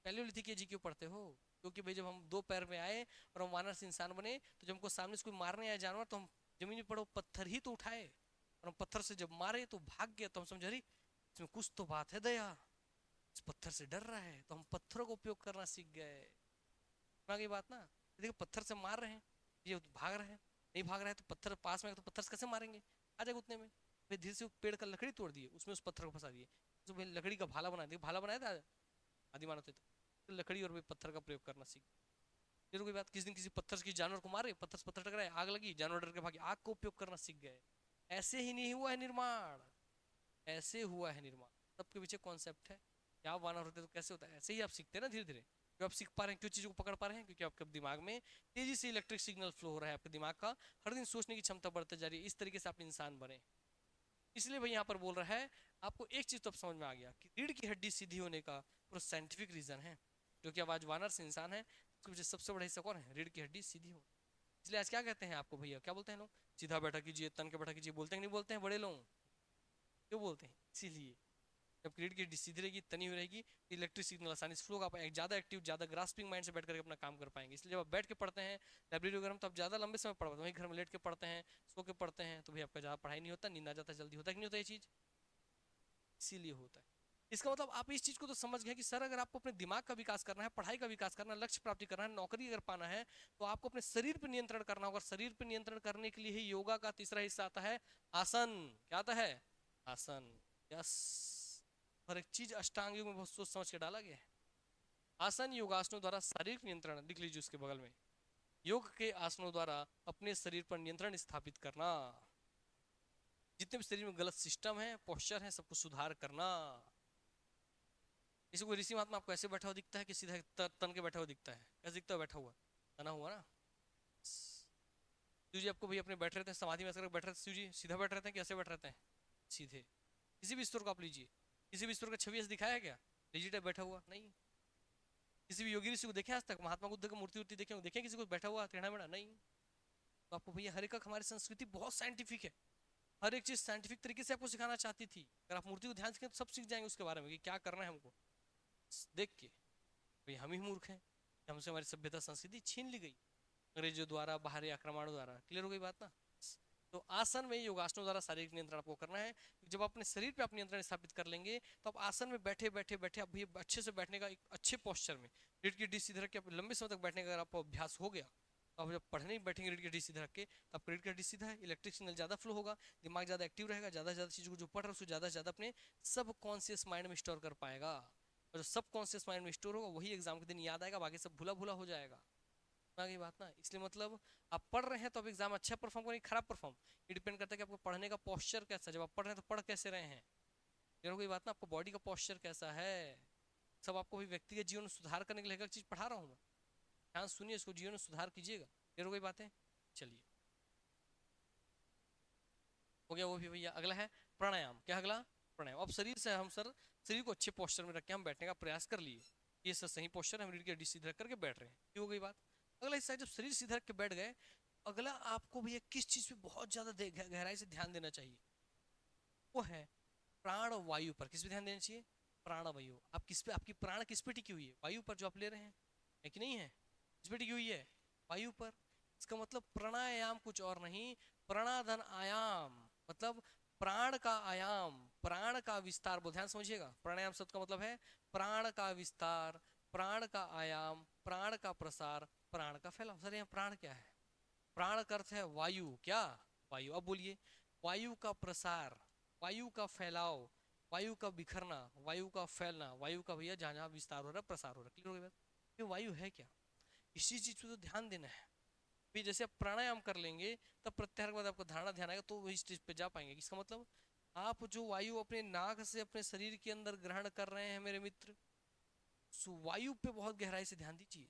पैलियोलिथिक एज क्यों पढ़ते हो? क्योंकि भाई जब हम दो पैर में आए और हम वानर से इंसान बने, तो जब हमको सामने से कोई मारने आया जानवर, तो हम जमीन में पड़ो पत्थर ही तो उठाए, और हम पत्थर से जब मारे तो भाग गया, तो हम समझ रही इसमें कुछ तो बात है दया, इस पत्थर से डर रहा है, तो हम पत्थरों का उपयोग करना सीख गए। समझ गई बात ना? देखिए पत्थर से मार रहे हैं, ये भाग रहे हैं, नहीं भाग रहा है तो पत्थर पास में, तो पत्थर से कैसे मारेंगे? आ जाएगा उतने में। फिर धीरे से पेड़ का लकड़ी तोड़ दिए, उसमें उस पत्थर को फंसा दिए, तो भाई लकड़ी का भाला बना दिया, भाला बनाया था आदि मानव थे तो लकड़ी और भाई पत्थर का प्रयोग करना सीख। फिर कोई बात, किसी दिन किसी पत्थर की जानवर को मारे, पत्थर से पत्थर टकराए, आग लगी, जानवर डर के भागे, आग का उपयोग करना सीख गए। ऐसे ही नहीं हुआ है निर्माण, ऐसे हुआ है निर्माण। सबके पीछे कॉन्सेप्ट है कि आप वानर होते तो कैसे होता है, ऐसे ही आप सीखते हैं ना धीरे धीरे। जो आप सीख पा रहे हैं, क्यों चीजों को पकड़ पा रहे हैं, क्योंकि आपके दिमाग में तेजी से इलेक्ट्रिक सिग्नल फ्लो हो रहा है, आपके दिमाग का हर दिन सोचने की क्षमता बढ़ते जा रही है, इस तरीके से आप इंसान बने। इसलिए भाई यहाँ पर बोल रहा है, आपको एक चीज तो अब समझ में आ गया कि रीढ़ की हड्डी सीधी होने का पूरा साइंटिफिक रीजन है, जो कि अब आज वानर से इंसान है, उसके पीछे सबसे बड़ा हिस्सा कौन है, रीढ़ की हड्डी सीधी हो। इसलिए आज क्या कहते हैं आपको भैया, क्या बोलते हैं लोग, सीधा बैठा कीजिए, तन के बैठा कीजिए, बोलते हैं कि नहीं बोलते हैं बड़े लोग, क्यों बोलते हैं, इसीलिए जब रीढ़ की हड्डी सीधी रहेगी, तनी हुई रहेगी, तो इलेक्ट्रिक सिग्नल आसानी से फ्लो का पाएंगे, ज्यादा एक्टिव, ज्यादा ग्रास्पिंग माइंड से बैठ करके अपना काम कर पाएंगे। इसलिए जब आप बैठ के पढ़ते हैं लाइब्रेरी वगैरह में, तो आप ज्यादा लंबे समय पढ़ पाते हैं। वहीं घर में लेट के पढ़ते हैं, सो के पढ़ते हैं, तो भाई आपका ज्यादा पढ़ाई नहीं होता, नींद आ जाता है जल्दी, होता है कि नहीं होता ये चीज, इसीलिए होता है। इसका मतलब आप इस चीज को तो समझ गए कि सर अगर आपको अपने दिमाग का विकास करना है, पढ़ाई का विकास करना है, लक्ष्य प्राप्ति करना है, नौकरी अगर पाना है, तो आपको अपने शरीर पर नियंत्रण करना होगा। शरीर पर नियंत्रण करने के लिए ही योगा का तीसरा हिस्सा आता है आसन। क्या आता है, आसन। यस, हर एक चीज अष्टांग योग में बहुत सोच समझ के डाला गया है। आसन योगासनों द्वारा शारीरिक नियंत्रण, लिख लीजिए उसके बगल में, योग के आसनों द्वारा अपने शरीर पर नियंत्रण स्थापित करना, जितने भी शरीर में गलत सिस्टम है, पोस्चर है, सबको सुधार करना। इसे कोई ऋषि महात्मा आपको ऐसे बैठा हुआ दिखता है कि सीधा तन के बैठा हुआ दिखता है, कैसे दिखता है बैठा हुआ, तना हुआ ना। शिव जी आपको भी अपने बैठ रहते हैं समाधि में, ऐसे बैठ रहते हैं शिव जी, सीधा बैठ रहते हैं कि ऐसे बैठ रहते हैं, सीधे। किसी भी ईश्वर को आप लीजिए, किसी भी ईश्वर का छवि ऐसे दिखाया है क्या, रिजिड है बैठा हुआ, नहीं। किसी भी योगी ऋषि को देखे आज तक, महात्मा बुद्ध की मूर्ति उर्ति देखे, देखे किसी को बैठा हुआ टेढ़ा मेढ़ा, नहीं। तो आपको भैया हर एक का, हमारी संस्कृति बहुत साइंटिफिक है, हर एक चीज साइंटिफिक तरीके से आपको सिखाना चाहती थी। अगर आप मूर्ति को ध्यान से तो सब सीख जाएंगे उसके बारे में कि क्या करना है हमको देख के। भाई हम ही मूर्ख हैं, हमसे हमारी सभ्यता संस्कृति छीन ली गई अंग्रेजों द्वारा, बाहरी आक्रमणों द्वारा। क्लियर हो गई बात ना। तो आसन में योगासनों द्वारा शारीरिक नियंत्रण आपको करना है। जब आप अपने शरीर पे आप नियंत्रण स्थापित कर लेंगे, तो आप आसन में बैठे बैठे बैठे आप भी अच्छे से बैठने का, एक अच्छे पोस्चर में रीढ़ की हड्डी सीधे रख के आप लंबे समय तक बैठने का अगर आपको अभ्यास हो गया, तो आप जब पढ़ने बैठेंगे रीढ़ की हड्डी सीधे रख के, तो आपका रीढ़ की हड्डी सीधा है, इलेक्ट्रिक सिग्नल ज्यादा फ्लो होगा, दिमाग ज्यादा एक्टिव रहेगा, ज्यादा से ज्यादा चीजों को जो पढ़ रहा है उसको ज्यादा से ज्यादा अपने सब कॉन्शियस माइंड में स्टोर कर पाएगा। और जो सब कॉन्शियस माइंड में स्टोर होगा वही एग्जाम के दिन याद आएगा, बाकी सब भूला भूला हो जाएगा। आगे बात ना। इसलिए मतलब आप पढ़ रहे हैं तो अब एग्जाम अच्छा परफॉर्म करेंगे, खराब परफॉर्म, ये डिपेंड करता है कि आपको पढ़ने का पोस्चर कैसा है। जब आप पढ़ रहे हैं तो पढ़ कैसे रहे हैं, ये कोई बात ना, आपको बॉडी का पोस्चर कैसा है, सब आपको भी व्यक्तिगत जीवन में सुधार करने के लिए एक चीज पढ़ा रहा हूँ मैं, ध्यान सुनिए, इसको जीवन में सुधार कीजिएगा। ये कोई बात है। चलिए हो गया वो भी भैया। अगला है प्राणायाम। क्या अगला, प्राणायाम। अब शरीर से हम सर शरीर को अच्छे पोस्चर में रख के हम बैठने का प्रयास कर लिए, ये सर सही पोस्चर है, हम रीढ़ की हड्डी सीधे रख करके बैठ रहे हैं, ये हो गई बात। अगला हिस्सा है जब शरीर सीधा रख के बैठ गए, अगला आपको भैया किस चीज पे बहुत ज्यादा गहराई से ध्यान देना चाहिए, वो है प्राण वायु पर। किस पे ध्यान देना चाहिए, प्राण वायु। आप किस पे, आपकी प्राण किस पे टिकी हुई है, वायु पर जो आप ले रहे हैं, है कि नहीं है, किस पे टिकी हुई है, वायु पर। इसका मतलब प्राणायाम कुछ और नहीं, प्राणाधन आयाम, मतलब प्राण का आयाम, प्राण का विस्तार। बहुत ध्यान समझिएगा, प्राणायाम शब्द का मतलब है प्राण का विस्तार, प्राण का आयाम, प्राण का प्रसार, प्राण का फैलाव। सर यहाँ प्राण क्या है, प्राण का अर्थ है वायु, क्या, वायु। अब बोलिए, वायु का प्रसार, वायु का फैलाव, वायु का बिखरना, वायु का फैलना, वायु का भैया जहां जहां विस्तार हो रहा है, प्रसार हो रहा है। क्लियर हो गई बात। ये वायु है क्या, इसी चीज पे तो ध्यान देना है। फिर जैसे आप प्राणायाम कर लेंगे, तब प्रत्याहार के बाद आपको धारणा ध्यान आएगा, तो वही स्टेज पे जा पाएंगे। इसका मतलब आप जो वायु अपने नाक से अपने शरीर के अंदर ग्रहण कर रहे हैं मेरे मित्र, वायु पे बहुत गहराई से ध्यान दीजिए।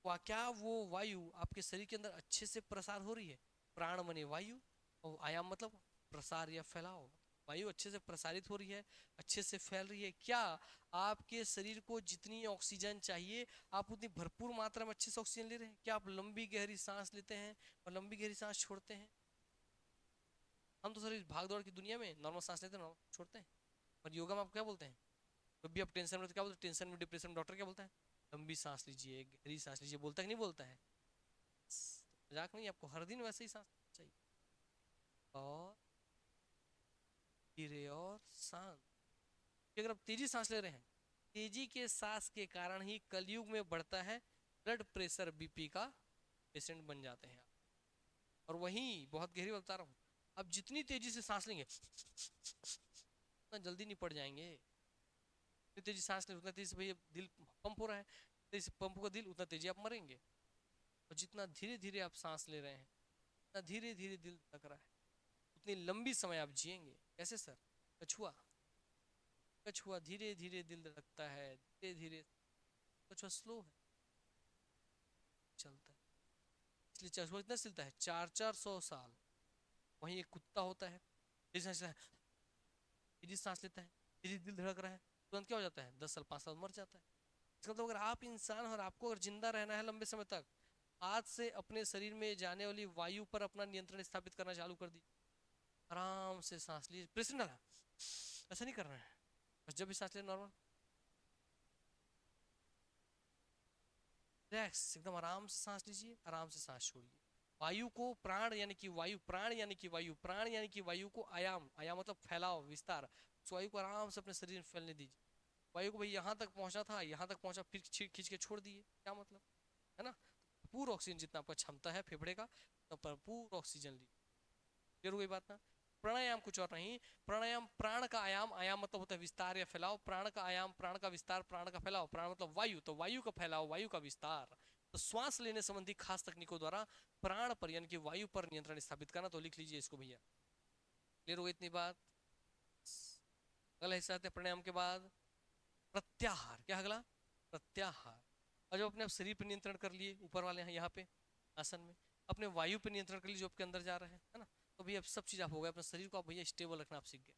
क्या वो वायु आपके शरीर के अंदर अच्छे से प्रसार हो रही है, प्राण मने वायु, और आयाम मतलब प्रसार या फैलाव, वायु अच्छे से प्रसारित हो रही है, अच्छे से फैल रही है क्या, आपके शरीर को जितनी ऑक्सीजन चाहिए आप उतनी भरपूर मात्रा में अच्छे से ऑक्सीजन ले रहे हैं क्या, आप लंबी गहरी सांस लेते हैं और लंबी गहरी सांस छोड़ते हैं। हम तो सर इस भाग दौड़ की दुनिया में नॉर्मल सांस लेते हैं, नॉर्मल छोड़ते हैं। और योगा में आप क्या बोलते हैं, जब भी आप टेंशन में, तो क्या बोलते हैं, टेंशन में डिप्रेशन में डॉक्टर क्या बोलता है, लंबी सांस लीजिए, गहरी सांस लीजिए, बोलता है कि नहीं बोलता है। मजाक नहीं, आपको हर दिन वैसे ही सांस चाहिए, और धीरे और शांत। अगर आप तेजी सांस ले रहे हैं, तेजी के सांस के कारण ही कलयुग में बढ़ता है ब्लड प्रेशर, बीपी का पेशेंट बन जाते हैं। और वहीं बहुत गहरी बता रहा हूँ, अब जितनी तेजी से सांस लेंगे उतना जल्दी नहीं पड़ जाएंगे। जितनी तेजी सांस ले उतना तेजी से भैया दिल पंप हो रहा है, तेजी से पंप होगा दिल उतना तेजी आप मरेंगे। और जितना धीरे धीरे आप सांस ले रहे हैं उतना धीरे धीरे दिल धड़क रहा है, उतनी लंबी समय आप जिएंगे। कैसे सर? कछुआ, कछुआ धीरे धीरे दिल धड़कता है, धीरे धीरे। कछुआ स्लो है, चलता है, इसलिए कछुआ कितना चलता है, 400-400 साल। वहीं एक कुत्ता होता है, तेजी सांस लेता है, तेजी सांस लेता है, तेजी दिल धड़क रहा है, तुरंत क्या हो जाता है, 10 साल 5 साल मर जाता है। इसका मतलब अगर आप इंसान और आपको अगर जिंदा रहना है लंबे समय तक, आज से अपने शरीर में जाने वाली वायु पर अपना नियंत्रण स्थापित करना चालू कर दीजिए। आराम से सांस लीजिए, प्रेशर डाला, ऐसा नहीं करना है, बस जब भी सांस ले नॉर्मल रिलैक्स एकदम आराम से सांस लीजिए, आराम से सांस छोड़िए। वायु को प्राण यानी कि वायु, प्राण यानी कि वायु, प्राण यानी कि वायु को आयाम, आयाम मतलब फैलाव विस्तार, उस वायु को आराम से अपने शरीर में फैलने दीजिए। वायु को भाई यहाँ तक पहुंचना था, यहाँ तक पहुंचा, फिर खींच के छोड़ दिए, क्या मतलब है ना। भरपूर ऑक्सीजन जितना आपका क्षमता है फेफड़े का, तो भरपूर ऑक्सीजन लीजिए। क्लियर हो गई बात ना। प्राणायाम कुछ और नहीं, प्राणायाम प्राण का आयाम, आयाम मतलब होता है विस्तार या फैलाव, प्राण का आयाम प्राण का विस्तार, प्राण का फैलाव, प्राण मतलब वायु, तो वायु का फैलाव, वायु का विस्तार। तो श्वास लेने संबंधी खास तकनीकों द्वारा प्राण पर यानी कि वायु पर नियंत्रण स्थापित करना, तो लिख लीजिए इसको भैया। क्लियर हो गई इतनी बात। अगला हिस्सा आते हैं प्राणायाम के बाद प्रत्याहार। क्या अगला? प्रत्याहार। और जब अपने आप शरीर पर नियंत्रण कर लिए, ऊपर वाले हैं यहाँ पे आसन में, अपने वायु पे नियंत्रण कर लिए जो आपके अंदर जा रहे हैं, है ना, तो भैया अब सब चीज आप हो गए, अपने शरीर को आप भैया स्टेबल रखना आप सीख गए।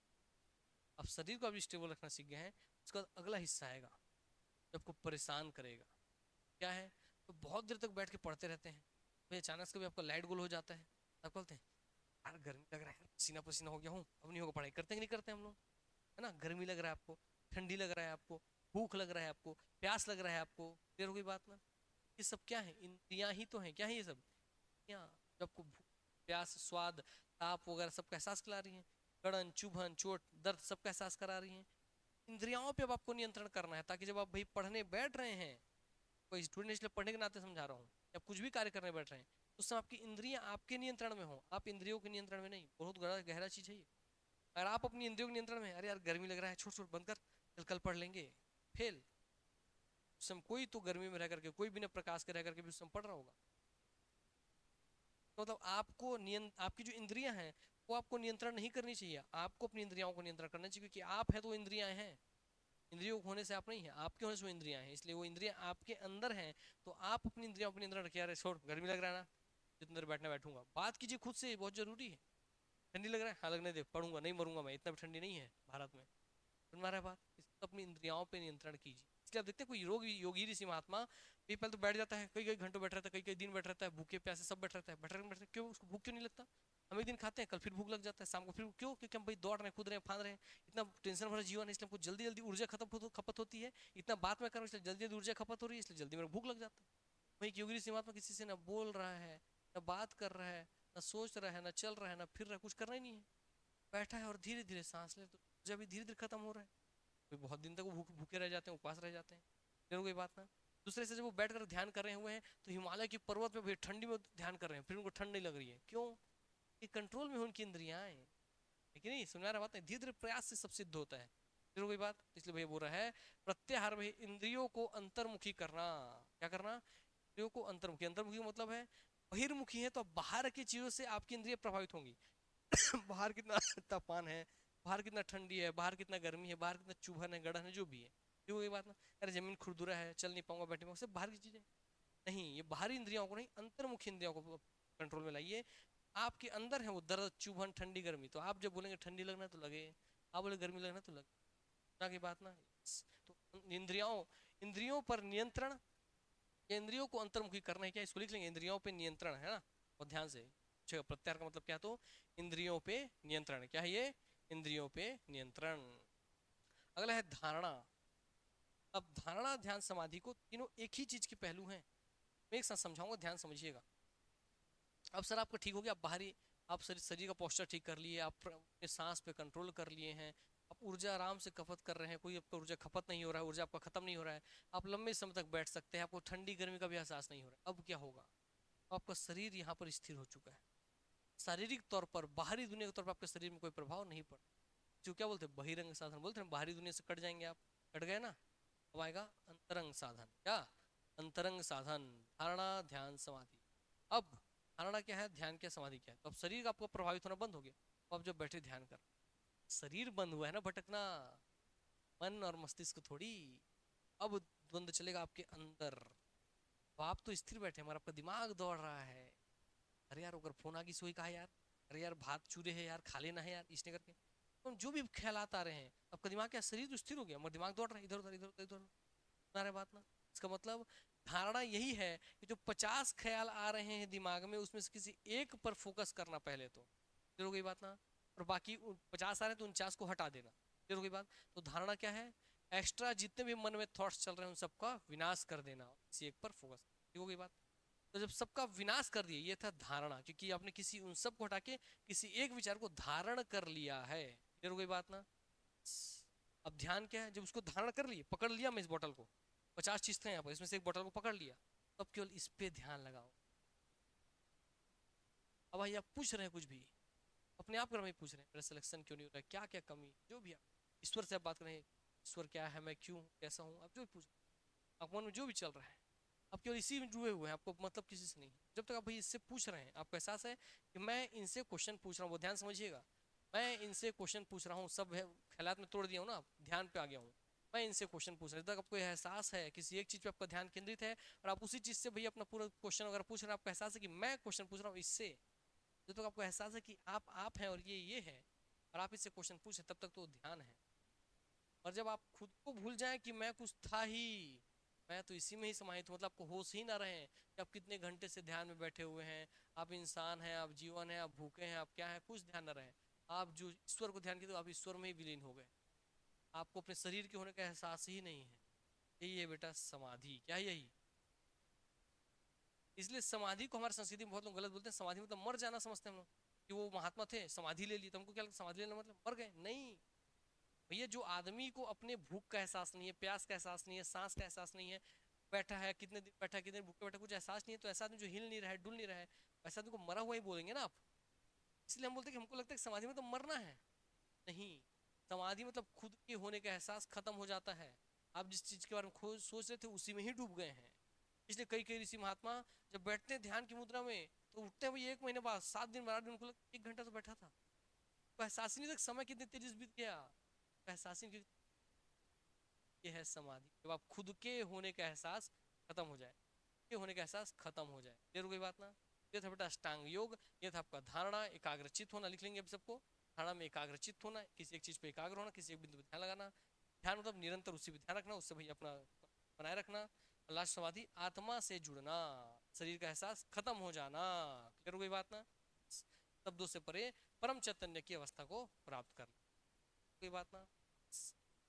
अब शरीर को आप स्टेबल रखना सीख गए हैं, उसके बाद अगला हिस्सा आएगा जो आपको परेशान करेगा। क्या है? तो बहुत देर तक बैठ के पढ़ते रहते हैं, फिर अचानक से कभी आपका लाइट गोल हो जाता है, आप बोलते हैं यार गर्मी लग रहा है, पसीना पसीना हो गया हूँ, अब नहीं होगा पढ़ाई, करते हैं कि नहीं करते हम लोग, है ना। गर्मी लग रहा है आपको, ठंडी लग रहा है आपको, भूख लग रहा है आपको, प्यास लग रहा है आपको, क्लियर हो गई बात ना। ये सब क्या है? इंद्रियां ही तो है। क्या है ये सब? इंद्रियां जो आपको प्यास, स्वाद, ताप वगैरह सबका एहसास करा रही हैं, गड़न, चुभन, चोट, दर्द सबका एहसास करा रही हैं। इंद्रियाओं पे अब आपको नियंत्रण करना है, ताकि जब आप भाई पढ़ने बैठ रहे हैं, कोई स्टूडेंट इसलिए पढ़ने के नाते समझा रहा हूँ, आप कुछ भी कार्य करने बैठ रहे हैं, तो उस समय आपकी इंद्रियां आपके नियंत्रण में हो, आप इंद्रियों के नियंत्रण में नहीं। बहुत गहरा चीज है ये। अगर आप अपनी इंद्रियों के नियंत्रण में, अरे यार गर्मी लग रहा है, छोड़ छोड़ बंद कर, कल कल पढ़ लेंगे, फेल। उस समय कोई तो गर्मी में रह करके, कोई बिना प्रकाश के रह करके भी उस समय पढ़ रहा होगा। तो मतलब आपको आपकी जो इंद्रियां हैं वो आपको नियंत्रण नहीं करनी चाहिए, आपको अपनी इंद्रियों को नियंत्रण करना चाहिए, क्योंकि आप है तो इंद्रियां हैं। इंद्रियों को होने से आप नहीं है, आपके होने से वो इंद्रियां हैं, इसलिए वो इंद्रियां आपके अंदर हैं। तो आप अपनी इंद्रियों पर नियंत्रण रखिए। अरे छोड़ गर्मी लग रहा है ना, जितनी देर बैठना बैठूंगा, बात कीजिए खुद से, बहुत जरूरी है। ठंडी लग रहा है, हाँ लगने दे, पढ़ूंगा, नहीं मरूंगा मैं, इतना भी ठंडी नहीं है भारत में। सुन रहा है बात? इसको अपनी इंद्रियों पे नियंत्रण कीजिए। इसलिए आप देखते हैं कोई योगी ऋषि महात्मा भी पहले तो बैठ जाता है, कई कई घंटों बैठ रहता है, कई कई दिन बैठ रहता है, भूखे प्यासे सब बैठ रहता है, बैठ रहे क्यों? उसको भूख क्यों नहीं लगता? हम एक दिन खाते हैं, कल फिर भूख लग जाता है, शाम को फिर क्यों? क्योंकि हम भाई दौड़ रहे हैं, कूद रहे हैं, फांद रहे हैं, इतना टेंशन भरा जीवन है, इसलिए हमको जल्दी जल्दी ऊर्जा खपत होती है, इतना बात मैं कर रहा हूँ इसलिए जल्दी जल्दी ऊर्जा खपत हो रही है, इसलिए जल्दी मेरा भूख लग जाता है। वही योगी ऋषि महात्मा किसी से ना बोल रहा है, ना बात कर रहा है, ना सोच रहा है, ना चल रहा है, ना फिर रहा है, कुछ करना ही नहीं है, बैठा है और धीरे धीरे सांस ले, तो जब भी धीरे धीरे खत्म हो रहा है। कोई बहुत दिन तक वो भूखे रह जाते हैं, उपवास रह जाते हैं, फिर कोई बात ना। दूसरे से जब वो बैठ कर ध्यान कर रहे हुए हैं, तो हिमालय की पर्वत में भी ठंडी में ध्यान कर रहे हैं, फिर उनको ठंड नहीं लग रही है, क्यों? ये कंट्रोल में उनकी इंद्रियां, लेकिन नहीं सुना रहा बात है, धीरे धीरे प्रयास से सब सिद्ध होता है। फिर कोई बात, इसलिए भैया बोल रहा है प्रत्याहार भाई, इंद्रियों को अंतर्मुखी करना। क्या करना? इंद्रियों को अंतर्मुखी, अंतर्मुखी मतलब है बहिर्मुखी है, तो बाहर की चीजों से आपकी इंद्रिय प्रभावित होंगी। बाहर कितना तापमान है, बाहर कितना ठंडी है, बाहर कितना गर्मी है, बाहर कितना चुभन है, गड़न है, जो भी है, ये वही बात ना। अरे जमीन खुरदुरा है, चल नहीं पाऊंगा, बैठ नहीं पाऊंगा, सब बाहर की चीजें नहीं। ये बाहरी इंद्रियों को नहीं, अंतर्मुखी इंद्रियों को कंट्रोल में लाइए। आपके अंदर है वो दर्द, चुभन, ठंडी, गर्मी, तो आप जब बोलेंगे ठंडी लगना है तो लगे, आप बोले गर्मी लगना तो लगे, ना की बात ना। तो इंद्रियों इंद्रियों पर नियंत्रण, या इंद्रियों को अंतर्मुखी करना है, क्या इसको लिख लेंगे, इंद्रियों पे नियंत्रण, है ना। और ध्यान से प्रत्याहार का मतलब क्या? तो इंद्रियों पे नियंत्रण, क्या है ये? इंद्रियों पे नियंत्रण। अगला है धारणा। अब धारणा, ध्यान, समाधि को तीनों एक ही चीज के पहलू हैं, मैं एक साथ समझाऊंगा, ध्यान समझिएगा। अब सर आपका ठीक हो गया, आप बाहरी, आप शरीर का पोस्चर ठीक कर लिए, आप अपने सांस पे कंट्रोल कर लिए हैं, आप ऊर्जा आराम से खपत कर रहे हैं, कोई आपका ऊर्जा खपत नहीं हो रहा है, ऊर्जा आपका खत्म नहीं हो रहा है, आप लंबे समय तक बैठ सकते हैं, आपको ठंडी गर्मी का भी एहसास नहीं हो रहा है। अब क्या होगा? आपका शरीर यहाँ पर स्थिर हो चुका है, शारीरिक तौर पर, बाहरी दुनिया के तौर पर आपके शरीर में कोई प्रभाव नहीं पड़ा। जो क्या बोलते हैं बहिरंग साधन बोलते हैं, बाहरी दुनिया से कट जाएंगे आप, कट गए ना। अब आएगा अंतरंग साधन। क्या? अंतरंग साधन, धारणा ध्यान समाधि। अब धारणा क्या है, ध्यान क्या, समाधि क्या है? तो अब शरीर आपको प्रभावित होना बंद हो गया। तो अब जब बैठे ध्यान कर, शरीर बंद हुआ है ना भटकना, मन और मस्तिष्क थोड़ी। अब द्वंद चलेगा आपके अंदर। अब आप तो स्थिर बैठे हैं मगर आपका दिमाग दौड़ रहा है। अरे यार अगर फोन आ गई सोई कहा यार, अरे यार भात चूरे है यार, खा लेना है यार, इसने करके तो जो भी ख्यालात आ रहे हैं, आपका दिमाग क्या, शरीर तो स्थिर हो गया मगर दिमाग दौड़ रहा है इधर उधर इधर उधर इधर उधर। सुना रहे बात ना? इसका मतलब धारणा यही है कि जो 50 ख्याल आ रहे हैं दिमाग में, उसमें से किसी एक पर फोकस करना पहले तो। क्लियर हो गई बात ना? और बाकी 50 आ रहे हैं तो 49 को हटा देना। क्लियर हो गई बात? तो धारणा क्या है, एक्स्ट्रा जितने भी मन में थॉट्स चल रहे हैं उन सबका विनाश कर देना, किसी एक पर फोकस। ठीक हो गई बात? तो जब सबका विनाश कर दिए, ये था धारणा, क्योंकि आपने किसी उन सब को हटा के किसी एक विचार को धारण कर लिया है। क्लियर हो गई बात ना? अब ध्यान क्या है, जब उसको धारण कर लिए, पकड़ लिया मैं इस बोतल को, 50 चीज थे यहाँ पर, इसमें से एक बोतल को पकड़ लिया, तो अब केवल इस पे ध्यान लगाओ। अब भाई आप पूछ रहे हैं कुछ भी, अपने आप में पूछ रहे हैं मेरा सिलेक्शन क्यों नहीं हो रहा है, क्या क्या कमी, जो भी आप ईश्वर से आप बात कर रहे हैं, ईश्वर क्या है, मैं क्यों हूँ, कैसा हूँ, आप जो भी पूछ रहे हैं, आपके मन में जो भी चल रहा है, आप केवल इसी में जुड़े हुए हैं, आपको मतलब किसी से नहीं। जब तक आप भाई इससे पूछ रहे हैं, आपको एहसास है कि मैं इनसे क्वेश्चन पूछ रहा हूँ, वो ध्यान समझिएगा, मैं इनसे क्वेश्चन पूछ रहा हूँ, सब है ख्यालात में तोड़ दिया हूँ ना, आप ध्यान पे आ गया हूँ, मैं इनसे क्वेश्चन पूछ रहा हूँ, जब तक आपको एहसास है किसी एक चीज पे आपका ध्यान केंद्रित है और आप उसी चीज से भैया अपना पूरा क्वेश्चन अगर पूछ रहे हैं, आपको एहसास है कि मैं क्वेश्चन पूछ रहा हूँ इससे, जब तक आपको एहसास है कि आप हैं और ये है और आप इससे क्वेश्चन पूछे, तब तक तो ध्यान है। और जब आप खुद को भूल जाएं कि मैं कुछ था ही, मैं तो इसी में ही समाहित हूं, मतलब आपको होश ही ना रहे कि आप कितने घंटे से ध्यान में बैठे हुए हैं, आप इंसान हैं, आप जीवन है, आप भूखे हैं, आप क्या है, कुछ ध्यान ना रहे, आप जो ईश्वर को ध्यान किए तो आप ईश्वर में ही विलीन हो गए, आपको अपने शरीर के होने का एहसास ही नहीं है। यही है बेटा समाधि। क्या है यही? इसलिए समाधि को हमारे संस्कृति में बहुत लोग गलत बोलते हैं, समाधि मतलब मर जाना समझते हैं हम लोग, कि वो महात्मा थे समाधि ले ली, तो हमको क्या लगता है समाधि लेना मतलब मर गए, नहीं। भैया जो आदमी को अपने भूख का एहसास नहीं है, प्यास का एहसास नहीं है, सांस का एहसास नहीं है, बैठा है कितने दिन बैठा है, कितने दिन भूखे बैठा, कुछ एहसास नहीं है, तो ऐसा आदमी जो हिल नहीं रहा है, डुल नहीं रहा है, ऐसा आदमी को मरा हुआ ही बोलेंगे ना आप। इसलिए हम बोलते हैं कि हमको लगता है कि समाधि में तो मरना है। नहीं, समाधि मतलब खुद के होने का एहसास खत्म हो जाता है, आप जिस चीज के बारे में खोज सोच रहे थे उसी में ही डूब गए हैं। इसलिए कई कई ऋषि महात्मा जब बैठते हैं ध्यान की मुद्रा में, तो उठते हैं भाई 1 महीने बाद, 7 दिन बाद, 8 दिन, उनको लगता है 1 घंटा तो बैठा था, तो एहसास ही नहीं था समय कितने तेजी से बीत गया, एहसास ही नहीं। ये है समाधि, जब आप खुद के होने का एहसास खत्म हो जाए, के होने का एहसास खत्म हो जाए। क्लियर हो गई बात ना? ये था बेटा अष्टांग योग, ये था आपका धारणा, एकाग्रचित होना, लिख लेंगे अभी सबको। धारणा में एकाग्रचित होना, किसी एक चीज पे एकाग्र होना, किसी एक बिंदु पे ध्यान लगाना, ध्यान मतलब निरंतर उसी पे ध्यान रखना, उससे भाई अपना बनाए रखना। लास्ट समाधि, आत्मा से जुड़ना, शरीर का एहसास खत्म हो जाना। क्लियर हो गई बात ना? शब्दों से परे परम चैतन्य की अवस्था को प्राप्त करना। कोई बात ना?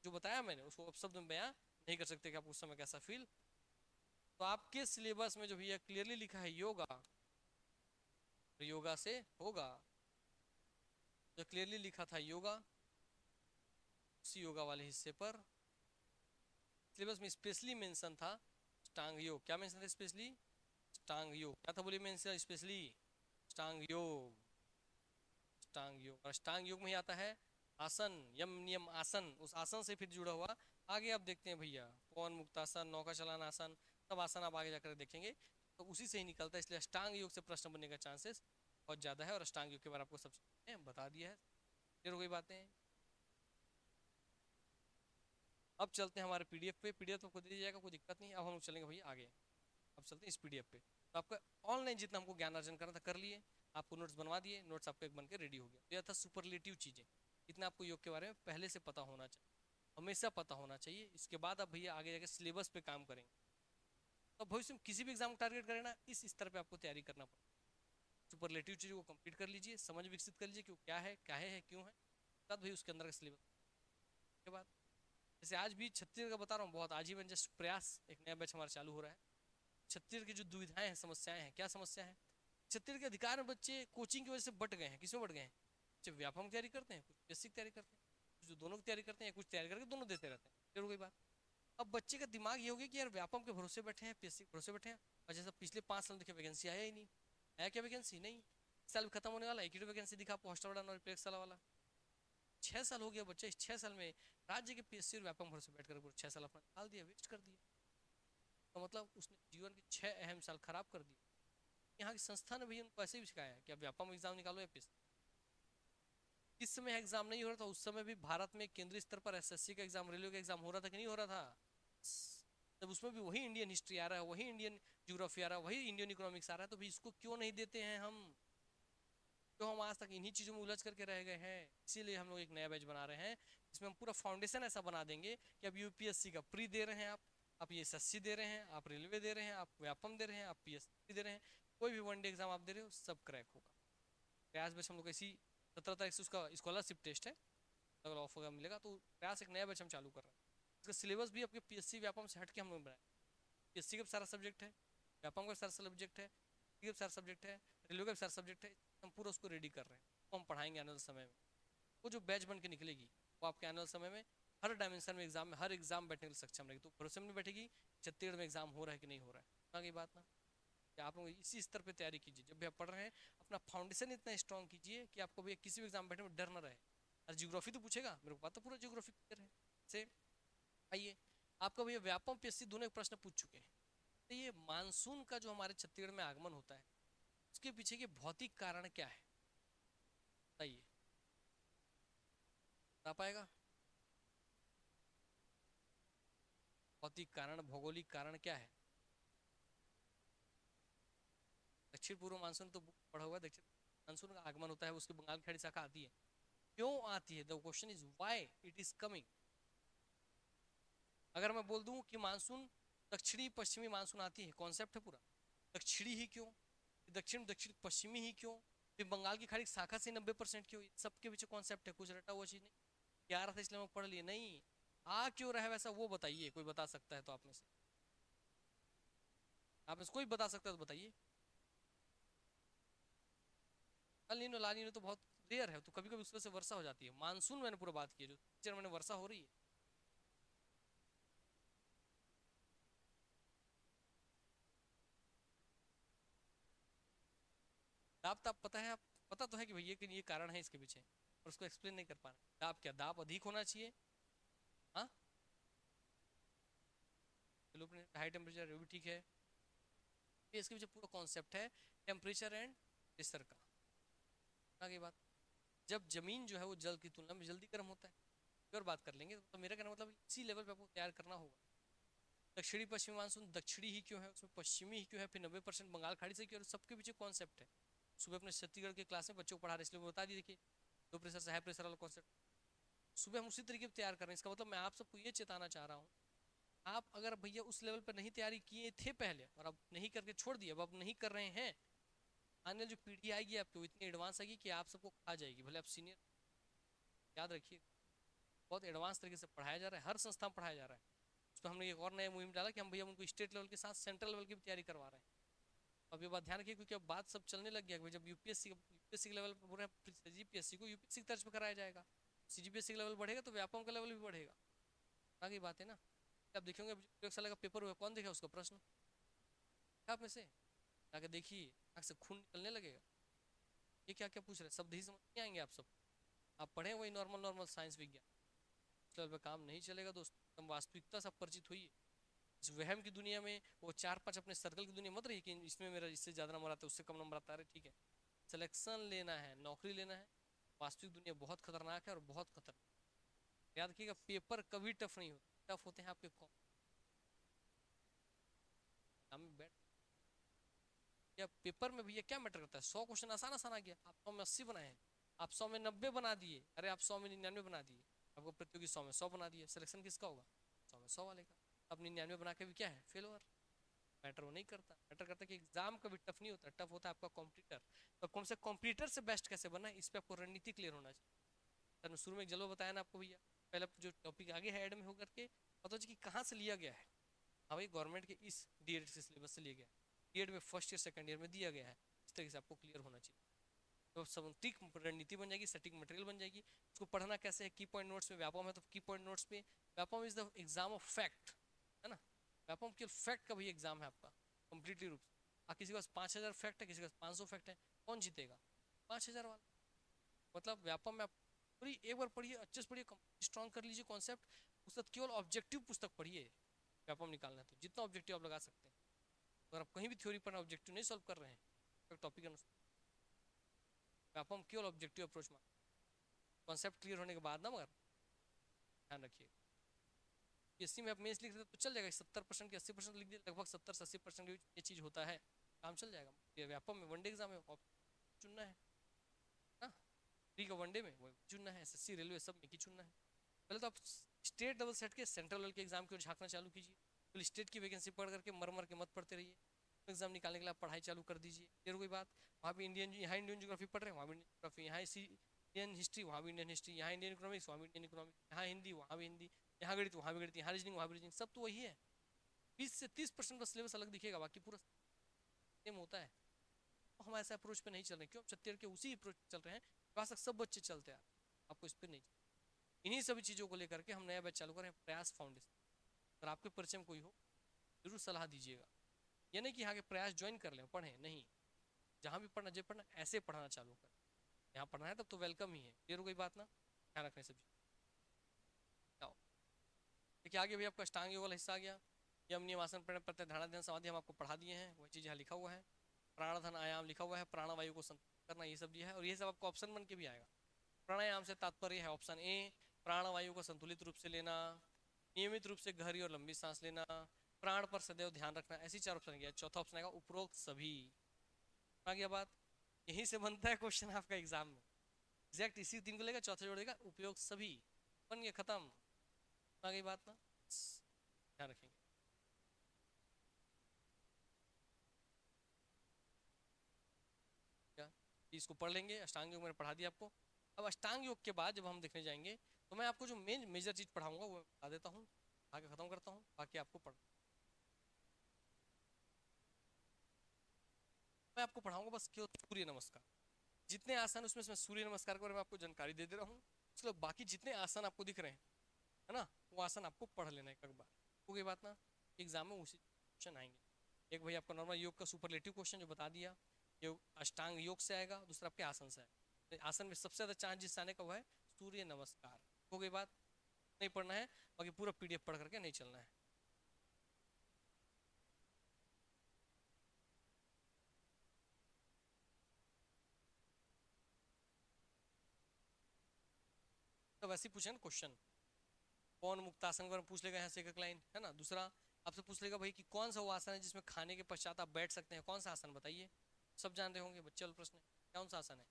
जो बताया मैंने उसको अब शब्द में बयां नहीं कर सकते कि आप उस समय कैसा फील। तो आपके सिलेबस में जो भी क्लियरली लिखा है योगा, तो योगा से होगा, जो क्लियरली लिखा था योगा, उसी योगा वाले हिस्से पर सिलेबस में स्पेशली मेंशन था अष्टांग योग। क्या मेंशन था स्पेशली? अष्टांग योग। क्या था बोलिए मेंशन स्पेशली? अष्टांग योग। अष्टांग योग, और अष्टांग योग में ही आता है आसन, यम नियम आसन, उस आसन से फिर जुड़ा हुआ आगे आप देखते हैं भैया, पवन मुक्तासन, नौका चलाना आसन, सब आसन आप आगे जाकर देखेंगे, तो उसी से ही निकलता है। इसलिए अष्टांग योग से प्रश्न बनने का चांसेस बहुत ज़्यादा है, और अष्टांग योग के बारे में आपको सब बता दिया है। क्लियर हो गई बातें? अब चलते हैं हमारे पीडीएफ पे, पीडीएफ तो आपको दे दिया जाएगा, कोई दिक्कत नहीं, अब हम चलेंगे भैया आगे। अब चलते हैं इस पीडीएफ पे। तो आपका ऑनलाइन जितना हमको ज्ञान अर्जन करना था कर लिए, आपको नोट्स बनवा दिए, नोट्स आपको एक बन के रेडी हो गया। तो यह था सुपरलेटिव चीज़ें, इतना आपको योग के बारे में पहले से पता होना चाहिए, हमेशा पता होना चाहिए। इसके बाद आप भैया आगे जाके सिलेबस पे काम करेंगे, तो भविष्य में किसी भी एग्जाम को टारगेट करें ना, इस स्तर पे आपको तैयारी करना पड़ेगा। सुपरलेटिव चीज़ों को कंप्लीट कर लीजिए, समझ विकसित कर लीजिए कि वो क्या है, काहे है, क्यों है, तब भाई उसके अंदर का सिलेबस के बाद। जैसे आज भी छत्तीसगढ़ का बता रहा हूँ, बहुत आजीवन जस्ट प्रयास, एक नया बैच हमारा चालू हो रहा है। छत्तीसगढ़ की जो दुविधाएं हैं, समस्याएं हैं, क्या समस्या है, छत्तीसगढ़ के अधिकार में बच्चे कोचिंग की वजह से बट गए हैं। किसमें बट गए हैं? बच्चे व्यापम की तैयारी करते हैं, कुछ बेसिक तैयारी करते हैं, कुछ जो दोनों की तैयारी करते हैं, कुछ तैयारी करके दोनों देते रहते हैं। फिर हो गई बात। अब बच्चे का दिमाग ये हो गया कि यार व्यापम के भरोसे बैठे हैं, पीएससी के भरोसे बैठे हैं, और जैसा पिछले 5 साल देखे वैकेंसी आया ही नहीं, आया क्या वैकेंसी नहीं, इस साल भी खत्म होने वाला, एक ही वैकेंसी दिखा आपको हॉस्टल वाला, रिप्लेक्स वाला। 6 साल हो गया बच्चा, इस 6 साल में राज्य के पीएससी और व्यापम भरोसे बैठ कर पूरे 6 साल अपना निकाल दिया, वेस्ट कर दिया। तो मतलब उसने जीवन के 6 अहम साल खराब कर दिए। यहाँ की संस्था ने भी उनको ऐसे भी सिखाया है कि आप व्यापम एग्जाम निकालो या पीएससी। इस समय एग्जाम नहीं हो रहा था, उस समय भी भारत में केंद्रीय स्तर पर एसएससी का एग्जाम, रेलवे का एग्जाम हो रहा था कि नहीं हो रहा था? जब उसमें भी वही इंडियन हिस्ट्री आ रहा है, वही इंडियन ज्योग्राफी आ रहा है, वही इंडियन इकोनॉमिक्स आ रहा है, तो भी इसको क्यों नहीं देते हैं हम? तो हम आज तक इन्हीं चीजों में उलझ करके रह गए हैं। इसीलिए हम लोग एक नया बैच बना रहे हैं, इसमें हम पूरा फाउंडेशन ऐसा बना देंगे कि अब यूपीएससी का प्री दे रहे हैं आप एसएससी दे रहे हैं, आप रेलवे दे रहे हैं, आप व्यापम दे रहे हैं, आप पीएससी दे रहे हैं, कोई भी वनडे एग्जाम आप दे रहे हो सब क्रैक होगा। प्रयास बैच हम लोग ऐसी 17 तारीख से उसका स्कॉलरशिप टेस्ट है, अगर ऑफर मिलेगा तो प्रयास एक नया बैच हम चालू कर रहे हैं। इसका सिलेबस भी आपके पीएससी व्यापम से हट के हम लोग बनाए। पीएससी का भी सारा सब्जेक्ट है, व्यापम का भी सारा सब्जेक्ट है, का भी सारा सब्जेक्ट है, रेलवे का भी सारा सब्जेक्ट है। हम पूरा उसको रेडी कर रहे हैं, वो हम पढ़ाएंगे आने वाले समय में। वो जो बैच बन के निकलेगी वो आपके आने वाले समय में हर डायमेंशन में एग्जाम में हर एग्जाम बैठने के लिए सक्षम रहेगी। तो भरोसे में नहीं बैठेगी छत्तीसगढ़ में एग्जाम हो रहा है कि नहीं हो रहा है। आगे बात ना कि आप लोग इसी स्तर पे तैयारी कीजिए, जब भी आप पढ़ रहे हैं अपना फाउंडेशन इतना स्ट्रॉन्ग कीजिए कि आपको भी किसी भी एग्जाम बैठने में डर ना रहे। और जियोग्राफी तो पूछेगा, मेरे को पता पूरा जियोग्राफी क्लियर है से। आइए, आपका भैया व्यापम पीएससी दोनों एक प्रश्न पूछ चुके हैं। तो ये मानसून का जो हमारे छत्तीसगढ़ में आगमन होता है उसके पीछे के भौतिक कारण क्या है, बताइए, बता पाएगा? भौतिक कारण, भौगोलिक कारण क्या है? दक्षिण पूर्व मानसून तो पढ़ा हुआ है, दक्षिण मानसून का आगमन होता है, उसकी बंगाल की खाड़ी शाखा आती है। क्यों आती है? The question is why it is coming. अगर मैं बोल दूं कि मानसून दक्षिणी पश्चिमी मानसून आती है, कॉन्सेप्ट है पूरा। दक्षिणी ही क्यों, दक्षिण दक्षिण पश्चिमी ही क्यों, फिर बंगाल की खाड़ी शाखा से 90% क्यों? सबके पीछे कॉन्सेप्ट है, कुछ रटा हुआ चीज नहीं। ग्यारह था इसलिए मैं पढ़ लिए नहीं। आ क्यों रहा है वैसा, वो बताइए, कोई बता सकता है तो आप में से, आप में से कोई बता सकता है तो बताइए। अल नीनो ला नीनो तो बहुत रेयर है, तो कभी कभी उसमें से वर्षा हो जाती है। मानसून मैंने पूरा बात की है, जो 4 महीने वर्षा हो रही है। दाब ताप पता है, आप पता तो है कि भैया कि ये कारण है इसके पीछे, और उसको एक्सप्लेन नहीं कर पा रहे। दाब क्या, दाब अधिक होना चाहिए, हाँ, हाई टेम्परेचर, वो भी ठीक है। ये इसके पीछे पूरा कॉन्सेप्ट है टेम्परेचर एंड प्रेशर का। आगे बात, जब जमीन जो है वो जल की तुलना में जल्दी गर्म होता है, और बात कर लेंगे। तो मेरा कहना मतलब इसी लेवल पे आपको तैयार करना होगा। दक्षिणी पश्चिमी मानसून दक्षिणी ही क्यों है, उसमें पश्चिमी ही क्यों है, फिर 90% बंगाल खाड़ी से क्यों, और सबके पीछे कॉन्सेप्ट है। सुबह अपने छत्तीसगढ़ के क्लास में बच्चों को पढ़ा रहे, इसलिए बता दी देखिए, लो प्रेशर से हाई प्रेशर वाला कॉन्सेप्ट सुबह हम उसी तरीके से तैयार कर रहे हैं। इसका मतलब मैं आप सबको ये चेताना चाह रहा हूँ, आप अगर भैया उस लेवल पर नहीं तैयारी किए थे पहले और अब नहीं करके छोड़ दिए, अब आप नहीं कर रहे हैं, आने वाली जो पीढ़ी आएगी आपकी वो इतनी एडवांस आएगी कि आप सबको खा जाएगी। भले आप सीनियर, याद रखिए, बहुत एडवांस तरीके से पढ़ाया जा रहा है, हर संस्था में पढ़ाया जा रहा है। उस पर हमने एक और नया मुहिम डाला कि हम भैया उनको स्टेट लेवल के साथ सेंट्रल लेवल की भी तैयारी करवा रहे हैं। अब ये बात ध्यान रखिए, क्योंकि अब बात सब चलने लग गया है, जब यूपीएससी के लेवल पर बोल रहे हैं जीपीएससी को यूपीएससी की तर्ज पर कराया जाएगा, सीजीपीएससी का लेवल बढ़ेगा तो व्यापम का लेवल भी बढ़ेगा। आगे बात है ना। आप देखेंगे प्रयोगशाला का पेपर हुआ, कौन देखा उसका प्रश्न, आप में से आगे देखिए, आँख से खून निकलने लगेगा। ये क्या क्या पूछ रहे हैं, शब्द ही समझ नहीं आएंगे आप सब। आप पढ़ें वही नॉर्मल नॉर्मल साइंस विज्ञान, इस लेवल पे काम नहीं चलेगा दोस्त। एकदम वास्तविकता से आप परिचित हुई। इस वहम की दुनिया में वो 4-5 अपने सर्कल की दुनिया मत रही कि इसमें मेरा इससे ज़्यादा नंबर आता है, उससे कम नंबर आता है। ठीक है, सिलेक्शन लेना है, नौकरी लेना है। वास्तविक दुनिया बहुत खतरनाक है और बहुत खतरनाक। याद रखिएगा, पेपर कभी टफ नहीं होता, टफ होते हैं आपके कॉम में बैठ। या पेपर में भैया क्या मैटर करता है, 100 क्वेश्चन आसान आसान आ गया, आप 100 में 80 बनाए हैं, आप 100 में 90 बना दिए, अरे आप 100 में 99 बना दिए, आपको प्रतियोगी 100 में 100 बना दिए, सिलेक्शन किसका होगा, 100 में 100 वाले का। अब 99 बना के भी क्या है, फेल। मैटर वो नहीं करता, मैटर करता है कि एग्जाम कभी टफ नहीं होता, टफ होता है आपका कॉम्पिटिटर। तो कौन से कॉम्पिटिटर से बेस्ट कैसे बनना है, इस पे आपको रणनीति क्लियर होना चाहिए। सर मैं शुरू में एक जलवा बताया ना आपको भैया, पहले जो टॉपिक आगे है ऐड में होकर के पता कि कहाँ से लिया गया है। हाँ भाई, गवर्नमेंट के इस डीएड के सिलेबस से लिया गया है, डीएड में फर्स्ट ईयर सेकंड ईयर में दिया गया है, इस तरीके से आपको क्लियर होना चाहिए। तो सटीक रणनीति बन जाएगी, सटीक मटेरियल बन जाएगी। उसको पढ़ना कैसे है, की पॉइंट नोट्स में व्यापम है तो की पॉइंट नोट्स पे Vyapam is the exam of fact, है ना। व्यापम केवल फैक्ट का भी एग्जाम है आपका, कंप्लीटली रूप से। किसी के पास 5,000 फैक्ट है, किसी के पास 500 फैक्ट है, कौन जीतेगा? 5,000 वाला। मतलब व्यापम में आप और ये एक बार पढ़िए, अच्छे से पढ़िए, स्ट्रॉन्ग कर लीजिए कॉन्सेप्ट। उसके बाद केवल ऑब्जेक्टिव पुस्तक पढ़िए, व्यापम निकालना है तो जितना ऑब्जेक्टिव आप लगा सकते हैं। अगर आप कहीं भी थ्योरी पर ऑब्जेक्टिव नहीं सॉल्व कर रहे हैं टॉपिक अनुसार, व्यापम केवल ऑब्जेक्टिव अप्रोच में, कॉन्सेप्ट क्लियर होने के बाद ना, मगर ध्यान रखिए पीएससी में आप मेंस लिख देते तो चल जाएगा, 70% की 80% लिख दिए, लगभग 70 से 80% ये चीज़ होता है, काम चल जाएगा। ये व्यापम में वनडे एग्जाम में चुनना है ना, प्री का वनडे में वो चुनना है, एसएससी रेलवे सब में ही चुनना है। पहले तो आप स्टेट डबल सेट के सेंट्रल लेवल के एग्जाम की ओर झांकना चालू कीजिए, तो स्टेट की वैकेंसी पढ़ करके मर मर के मत पढ़ते रहिए, एग्जाम निकालने के लिए आप पढ़ाई चालू कर दीजिए। फिर कोई बात, वहाँ भी इंडियन, यहाँ इंडियन ज्योग्राफी पढ़ रहे हैं, वहाँ भी इंडियन ज्योग्राफी, यहाँ इंडियन हिस्ट्री, वहाँ भी इंडियन हिस्ट्री, यहाँ इंडियन इकोनॉमिक्स, वहाँ भी इंडियन इकोनॉमिक्स, यहाँ हिंदी, वहाँ भी हिंदी, यहाँ गणित, वहाँ भी गणित, यहाँ रीजनिंग, वहाँ भी रीजनिंग, सब तो वही है। 20 से 30% का सिलेबस अलग दिखेगा, बाकी पूरा सेम होता है। तो हम ऐसे अप्रोच पे नहीं चल रहे, क्यों? छत्तीसगढ़ के उसी अप्रोच पे चल रहे हैं, वहाँ तक सब बच्चे चलते हैं, आपको इस पर नहीं। इन्हीं सभी चीज़ों को लेकर के हम नया बैच चालू करें, प्रयास फाउंडेशन। अगर आपके परिचय में कोई हो जरूर सलाह दीजिएगा, ये नहीं कि यहाँ के प्रयास ज्वाइन कर लें पढ़ें, नहीं, जहाँ भी पढ़ना जो पढ़ना ऐसे पढ़ना चालू करें, यहाँ पढ़ना है तब तो वेलकम ही है, क्लियर हो गई बात ना, ध्यान रखने सब। आओ देखिए आगे भी आपका अष्टांग योग वाला हिस्सा आ गया, यम नियम आसन प्राणायाम प्रत्याहार धारणा ध्यान समाधि हम आपको पढ़ा दिए हैं, वही चीज़ यहाँ लिखा हुआ है, प्राणाधान आयाम लिखा हुआ है, प्राणवायु को संतुलित करना, ये सब दिया है, और ये सब आपको ऑप्शन बन के भी आएगा। प्राणायाम से तात्पर्य है ऑप्शन ए, प्राणवायु को संतुलित रूप से लेना, नियमित रूप से गहरी और लंबी सांस लेना, प्राण पर सदैव ध्यान रखना, ऐसी 4 ऑप्शन गया। चौथा ऑप्शन आएगा उपरोक्त सभी। आ गया बात, यहीं से बनता है क्वेश्चन आपका एग्जाम में, एग्जैक्ट इसी 3 को लेगा, चौथा जोड़ देगा उपयोग सभी, बन गया खत्म। आ गई बात ना, ध्यान रखेंगे। क्या इसको पढ़ लेंगे, अष्टांग योग मैंने पढ़ा दिया आपको। अब अष्टांग योग के बाद जब हम देखने जाएंगे तो मैं आपको जो मेन मेजर चीज पढ़ाऊंगा वो बता देता हूँ, आगे खत्म करता हूँ, बाकी आपको पढ़, मैं आपको पढ़ाऊंगा बस केवल सूर्य नमस्कार, जितने आसन उसमें से मैं सूर्य नमस्कार के बारे में आपको जानकारी दे दे रहा हूँ, उसके बाकी जितने आसन आपको दिख रहे हैं है ना, वो आसन आपको पढ़ लेना है एक बार, हो गई बात ना। एग्जाम में उसी क्वेश्चन आएंगे, एक भाई आपका नॉर्मल योग का सुपरलेटिव क्वेश्चन जो बता दिया, योग अष्टांग योग से आएगा, दूसरा आपके आसन से आएगा, तो आसन में सबसे ज्यादा चांस जिससे आने का वो है सूर्य नमस्कार, हो गई बात। नहीं पढ़ना है, बाकी पूरा पीडीएफ पढ़ करके नहीं चलना है। तो वैसे ही पूछे ना क्वेश्चन, कौन मुक्तासन को पूछ लेगा यहाँ से एक लाइन है ना, दूसरा आपसे पूछ लेगा भाई कि कौन सा वो आसन है जिसमें खाने के पश्चात आप बैठ सकते हैं, कौन सा आसन बताइए, सब जान रहे होंगे बच्चे वाला प्रश्न है, कौन सा आसन है?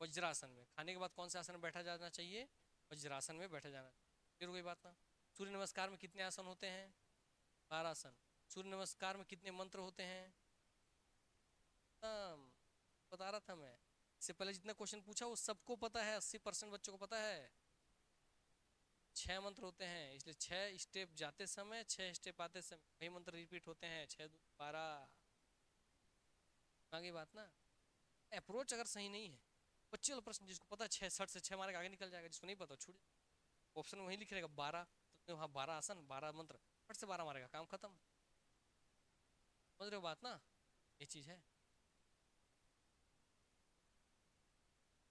वज्रासन में खाने के बाद कौन से आसन में बैठा जाना चाहिए? वज्रासन में बैठा जाना। फिर हो गई बात ना। सूर्य नमस्कार में कितने आसन होते हैं? 12 आसन। सूर्य नमस्कार में कितने मंत्र होते हैं? बता रहा था मैं, इससे पहले जितना क्वेश्चन पूछा वो सबको पता है, 80% बच्चों को पता है। 6 मंत्र होते हैं, इसलिए 6 स्टेप जाते समय, 6 स्टेप आते समय, वही मंत्र रिपीट होते हैं, 6 2 12। आगे बात ना, अप्रोच अगर सही नहीं है, बच्चे वाला प्रश्न जिसको पता है 6 60 से 6 मार्क आगे निकल जाएगा, जिसको नहीं पता छूट, ऑप्शन वही लिख रहेगा 12, तो वहाँ 12 आसन 12 मंत्र, फट से 12 मारेगा, काम खत्म। समझ रहे हो बात ना, ये चीज़ है,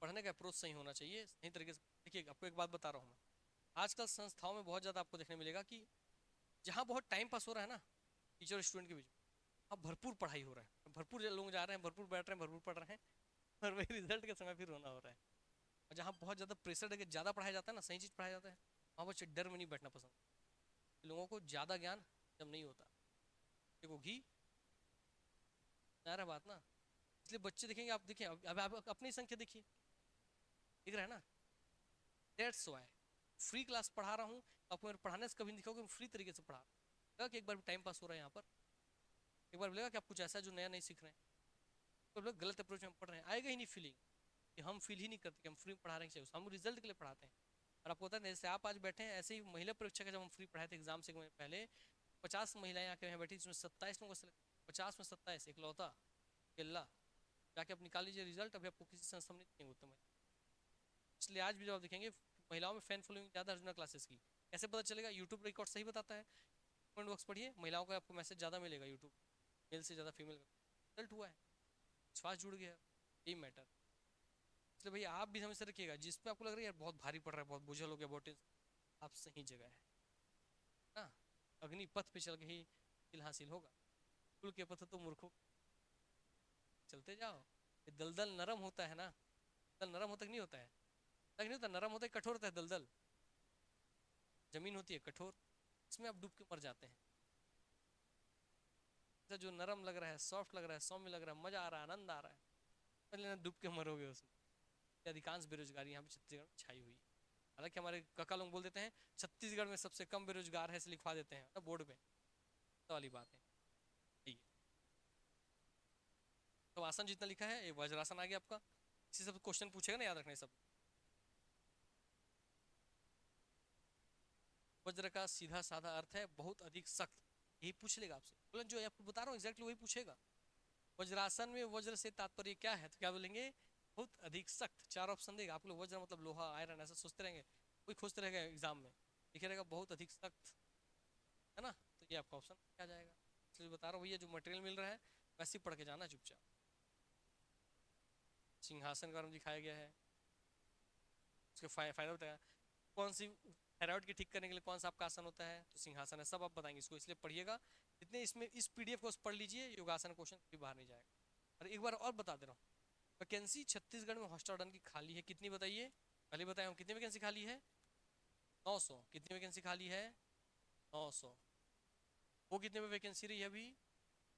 पढ़ने का अप्रोच सही होना चाहिए, सही तरीके से। देखिए आपको एक बात बता रहा हूँ मैं, आजकल संस्थाओं में बहुत ज़्यादा आपको देखने मिलेगा कि जहाँ बहुत टाइम पास हो रहा है ना टीचर और स्टूडेंट के बीच, अब भरपूर पढ़ाई हो रहा है, भरपूर लोग जा रहे हैं, भरपूर बैठ रहे हैं, भरपूर पढ़ रहे हैं, और वही रिजल्ट के समय फिर रोना हो रहा है। और जहाँ बहुत ज़्यादा प्रेशर है, ज़्यादा पढ़ाया जाता है ना, सही चीज़ पढ़ाया जाता है, वहाँ बच्चे डर में नहीं बैठना पसंद, लोगों को ज़्यादा ज्ञान जब नहीं होता, देखो घी आ रहा बात ना, इसलिए बच्चे देखेंगे, आप देखें अब आप अपनी संख्या देखिए, दिख रहा है ना, दैट्स व्हाई फ्री क्लास पढ़ा रहा हूँ, आपको मेरे पढ़ाने से कभी नहीं दिखाओगे, फ्री तरीके से पढ़ा रहा हूँ, कि एक बार टाइम पास हो रहा है यहाँ पर, एक बार बोलेगा कि आप कुछ ऐसा जो नया नहीं सीख रहे हैं, तो लोग गलत अप्रोच में पढ़ रहे हैं, आएगा ही नहीं फीलिंग, कि हम फील ही नहीं करते कि हम फ्री पढ़ा रहे हैं, हम रिजल्ट के लिए पढ़ाते हैं। और आपको पता है जैसे आप आज बैठे हैं, ऐसे ही महिला परीक्षा का जब हम फ्री पढ़ाए थे एग्जाम से पहले, 50 महिलाएं आके यहाँ बैठी, जिसमें 27 लोगों को सेलेक्ट, 50 में 27 इकलौता केल्ला, जाके आप निकाल लीजिए रिजल्ट, अभी आपको किसी संस्था में नहीं होता। इसलिए आज भी जब आप देखेंगे महिलाओं में फैन फॉलोइंग ज़्यादा अर्जुना क्लासेस की, कैसे पता चलेगा? यूट्यूब रिकॉर्ड सही बताता है, कमेंट बॉक्स पढ़िए, महिलाओं का आपको मैसेज ज़्यादा मिलेगा यूट्यूब, मेल से ज़्यादा फीमेल का रिजल्ट हुआ है, विश्वास जुड़ गया, यही मैटर। इसलिए भैया आप भी हमेशा रखिएगा, जिसपे आपको लग रहा है यार बहुत भारी पड़ रहा है, बहुत बोझल हो गया, बहुत आप सही जगह है ना। अग्नि पथ पे चल के ही दिल हासिल होगा, कुल के पथ तो मूर्खों चलते जाओ। ये दलदल नरम होता है ना, दलदल नरम होता कि नहीं होता है? नहीं होता, नरम होता है, कठोर होता है दलदल। जमीन होती है कठोर, इसमें आप डूब के मर जाते हैं। तो जो नरम लग रहा है, सॉफ्ट लग रहा है, सौम्य लग रहा है, मजा आ रहा है, आनंद आ रहा है, पहले डूब के मरोगे उसमें। अधिकांश बेरोजगारी यहाँ पे छत्तीसगढ़ में छाई हुई है। हालांकि हमारे काका लोग बोल देते हैं छत्तीसगढ़ में सबसे कम बेरोजगार है, ऐसे लिखवा देते हैं ना बोर्ड पे, तो वाली बात है। यही है। तो आसन जितना लिखा है ये वज्रासन आ गया आपका। इसी सब क्वेश्चन पूछेगा ना, याद रखना सब। वज्र का सीधा साधा अर्थ है बहुत अधिक सख्त, यही पूछ लेगा आपसे, बोले जो आपको बता रहा हूँ एग्जैक्टली वही पूछेगा। वज्रासन में वज्र से तात्पर्य क्या है, तो क्या बोलेंगे? बहुत अधिक सख्त। चार ऑप्शन देगा आप लोग, वज्र मतलब लोहा आयरन ऐसा सोचते रहेंगे, कोई खोजते रहेगा एग्जाम में, लिखे रहेगा बहुत अधिक सख्त, है ना। तो ये आपका ऑप्शन क्या जाएगा? इसलिए बता रहा हूँ भैया, जो मटेरियल मिल रहा है वैसे ही पढ़ के जाना चुपचाप। सिंहासन का वर्णन दिखाया गया है, उसके फायदा बताया। कौन सी थायराइड की ठीक करने के लिए कौन सा आपका आसन होता है, तो सिंहासन है, सब आप बताएंगे इसको, इसलिए पढ़िएगा। जितने इसमें इस पीडीएफ को पढ़ लीजिए, योगासन क्वेश्चन कभी बाहर नहीं जाएगा। और एक बार और बता दे रहा हूँ, वैकेंसी छत्तीसगढ़ में हॉस्टल की खाली है कितनी बताइए? पहले बताया हूँ कितनी वैकेंसी खाली है, 900। कितनी वैकेंसी खाली है? 900। वो कितने में वैकेंसी रही है अभी?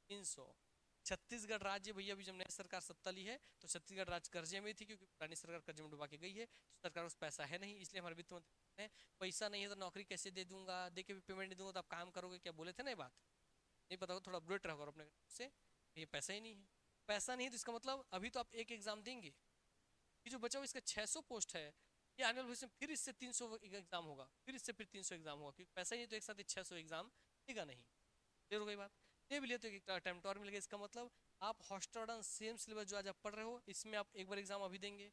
300। छत्तीसगढ़ राज्य भैया अभी जब नई सरकार सत्ता ली है तो छत्तीसगढ़ राज्य कर्जे में थी, क्योंकि पुरानी सरकार कर्जे में डुबा के गई है, तो सरकार उस पैसा है नहीं, इसलिए हमारे वित्त मंत्री ने पैसा नहीं है तो नौकरी कैसे दे दूंगा, दे के भी पेमेंट नहीं दूंगा तो आप काम करोगे क्या, बोले थे ना ये बात। नहीं पता होगा थोड़ा अपडेट रखो अपने से, ये पैसा ही नहीं है। पैसा नहीं है तो इसका मतलब अभी तो आप एक एग्जाम देंगे, ये जो बचा हुआ इसका 600 पोस्ट है, ये आने वाले भविष्य में फिर इससे 300 एग्जाम होगा, फिर इससे फिर 300 एग्जाम होगा, क्योंकि पैसा ही नहीं तो एक साथ 600 एग्जाम देगा नहीं। क्लियर हो गई बात? ये भी लिया तो एक अटेम्प्ट और मिलेगा, इसका मतलब आप हॉस्टल सेम सिलेबस जो आज आप पढ़ रहे हो इसमें आप एक बार एग्जाम अभी देंगे,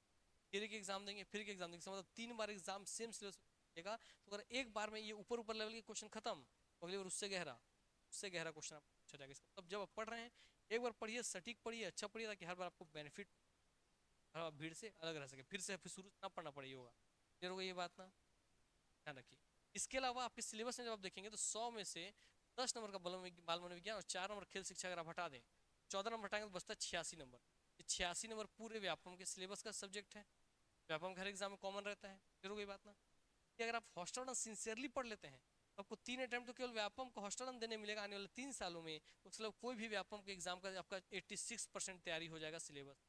फिर एक एग्जाम देंगे, फिर एक एग्जाम देंगे, मतलब 3 बार एग्जाम सेम सिलेबस देगा। तो अगर एक बार में ये ऊपर ऊपर लेवल के क्वेश्चन खत्म, तो अगली बार उससे गहरा क्वेश्चन आप पूछा जाएगा। इसका मतलब जब आप पढ़ रहे हैं एक बार पढ़िए, सटीक पढ़िए, अच्छा पढ़िए, ताकि हर बार आपको बेनिफिट, हर बार भीड़ से अलग रह सके, फिर शुरू से ना पढ़ना पड़े होगा। क्लियर हो गई ये बात ना? ध्यान रखिए। इसके अलावा आपके सिलेबस में जब आप देखेंगे तो 100 में से 10 नंबर का बाल मनोविज्ञान और 4 नंबर खेल शिक्षा अगर आप हटा दें, 14 नंबर हटाएंगे तो बचता है 86 नंबर। ये 86 नंबर पूरे व्यापम के सिलेबस का सब्जेक्ट है, व्यापम का हर एग्जाम में कॉमन रहता है। फिर हो गई बात ना, कि अगर आप हॉस्टल सिंसियरली पढ़ लेते हैं तो आपको 3 अटेम्प्ट तो केवल व्यापम को हॉस्टल देने मिलेगा आने वाले 3 सालों में, मतलब कोई भी व्यापम के एग्जाम का आपका 86% तैयारी हो जाएगा सिलेबस।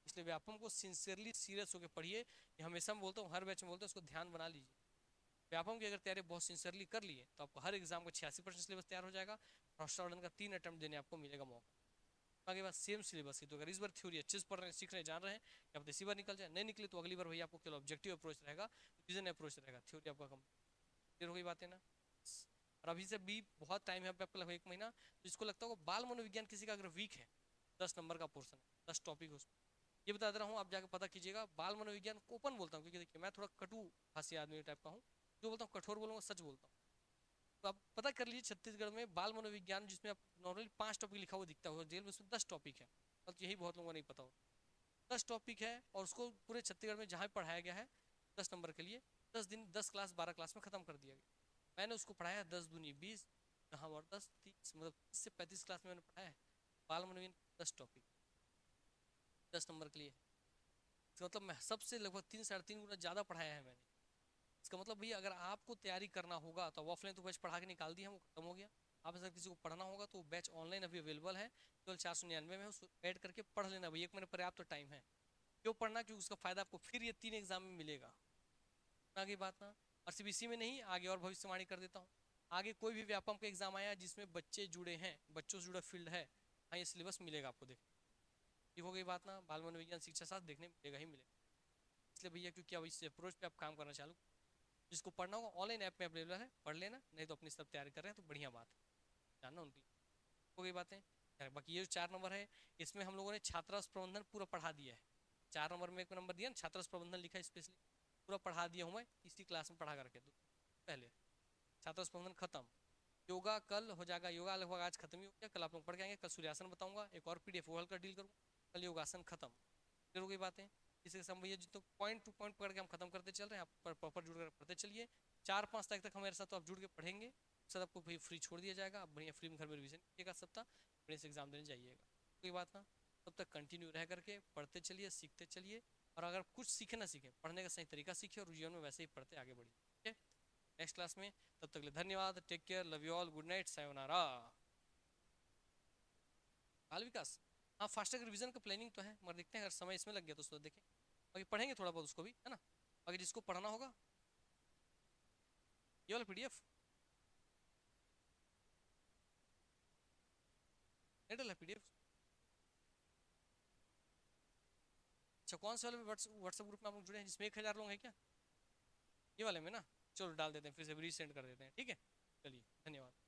इसलिए व्यापम को सिंसियरली सीरियस होकर पढ़िए, ये हमेशा मैं बोलता हूँ, हर बैच में बोलता हूँ, इसको ध्यान बना लीजिए। व्यापम की अगर तैयारी बहुत सिंसियरली कर लिए तो आपको हर एग्जाम का 86% सिलेबस तैयार हो जाएगा, हॉस्टल का 3 अटेम्प्ट देने आपको मिलेगा मौका। आगे बात सेम सिलेबस की, तो अगर इस बार थ्योरी अच्छे से पढ़ रहे हैं, सीख रहे हैं, जान रहे हैं, या इसी बार निकल जाए, नहीं निकले तो अगली बार भैया आपको केवल ऑब्जेक्टिव अप्रोच रहेगा, रिविजन अप्रोच रहेगा, थ्योरी आपका कम। क्लियर हो गई बात है ना? और अभी से भी बहुत टाइम है आपका, लगभग 1 महीना। तो इसको लगता होगा बाल मनोविज्ञान किसी का अगर वीक है, 10 नंबर का पोर्सन है, 10 टॉपिक है उसमें, ये बता दे रहा हूँ, आप जाकर पता कीजिएगा। बाल मनोविज्ञान ओपन बोलता हूँ, क्योंकि देखिए मैं थोड़ा कटु भाषी आदमी टाइप का हूँ, जो बोलता हूँ कठोर बोलूँगा, सच बोलता हूँ। तो आप पता कर लीजिए छत्तीसगढ़ में बाल मनोविज्ञान, जिसमें आप नॉर्मली 5 टॉपिक लिखा हुआ दिखता होगा, जेल में उसमें 10 टॉपिक है, और यही बहुत लोगों को नहीं पता होता। 10 टॉपिक है और उसको पूरे छत्तीसगढ़ में जहाँ पढ़ाया गया है 10 नंबर के लिए, 10 दिन 10 क्लास 12 क्लास में खत्म कर दिया गया। मैंने उसको पढ़ाया 10 दूनी 20, हाँ, और 10 30, मतलब 30 से 35 क्लास में मैंने पढ़ाया है बाल मनोविज्ञान 10 टॉपिक, 10 नंबर के लिए। इसका मतलब मैं सबसे लगभग 3 साढ़े 3 गुना ज़्यादा पढ़ाया है मैंने। इसका मतलब भैया अगर आपको तैयारी करना होगा तो ऑफलाइन तो बैच पढ़ा के निकाल दिया, वो खत्म हो गया। आप अगर किसी को पढ़ना होगा तो बैच ऑनलाइन अभी अवेलेबल है, केवल 499 में, उसको ऐड करके पढ़ लेना भैया, 1 महीने पर्याप्त तो टाइम है। क्यों पढ़ना? क्योंकि उसका फायदा आपको फिर ये 3 एग्जाम में मिलेगा। आगे बात ना, और सिर्फ इसी में नहीं, आगे और भविष्यवाणी कर देता हूँ। आगे कोई भी व्यापम का एग्जाम आया जिसमें बच्चे जुड़े हैं, बच्चों से जुड़ा फील्ड है, हाँ, ये सिलेबस मिलेगा आपको देखने। ये हो गई बात ना, बाल मनोविज्ञान शिक्षा शास्त्र देखने मिलेगा ही मिलेगा। इसलिए भैया क्योंकि अब इस अप्रोच पे आप काम करना चालू, जिसको पढ़ना होगा ऑनलाइन ऐप में अवेलेबल है, पढ़ लेना, नहीं तो अपनी सब तैयारी कर रहे हैं तो बढ़िया बात है, जानना उनकी। हो गई बातें। बाकी ये जो 4 नंबर है, इसमें हम लोगों ने छात्रावास प्रबंधन पूरा पढ़ा दिया है। 4 नंबर में 1 नंबर दिया ना, छात्रावास प्रबंधन लिखा है स्पेशली, पूरा पढ़ा दिया हूँ मैं, इसी क्लास में पढ़ा करके तो पहले छात्रावास प्रबंधन खत्म। योगा कल हो जाएगा, योगा लगभग आज खत्म ही हो गया, कल आप लोग पढ़ के आएंगे, कल सूर्यासन बताऊंगा, एक और पीडीएफ वो हल कर डील करूँगा, कल योगासन खत्म। फिर हो गई बातें। इसके साथ भैया जितना पॉइंट टू पॉइंट पकड़ के हम खत्म करते चल रहे हैं, आप प्रॉपर जुड़ कर पढ़ते चलिए। 4-5 तारीख तक हमारे साथ तो आप जुड़ के पढ़ेंगे, सर आपको भाई फ्री छोड़ दिया जाएगा, आप बढ़िया फ्री में घर में रिवीजन कीजिएगा सप्ताह, बढ़िया से एग्जाम देने जाइएगा, कोई बात ना। तब तक कंटिन्यू रह करके पढ़ते चलिए, सीखते चलिए, और अगर कुछ सीखे ना सीखे, पढ़ने का सही तरीका सीखिए और जीवन में वैसे ही पढ़ते आगे बढ़िए, ठीक है। नेक्स्ट क्लास में, तब तक के लिए धन्यवाद, take care, love you all, good night, sayonara. बाल विकास, हाँ फास्टैग रिवीजन का प्लानिंग तो है, मगर देखते हैं अगर समय इसमें लग गया तो उसको देखें, बाकी पढ़ेंगे थोड़ा बहुत उसको भी, है ना। बाकी जिसको पढ़ना होगा ये वाला पीडीएफ नहीं डाला पीडीएफ। अच्छा कौन से वाले व्हाट्सएप ग्रुप में आप लोग जुड़े हैं जिसमें 1000 लोग हैं क्या, ये वाले में ना, चलो डाल देते हैं फिर से रीसेंड कर देते हैं, ठीक है। चलिए धन्यवाद।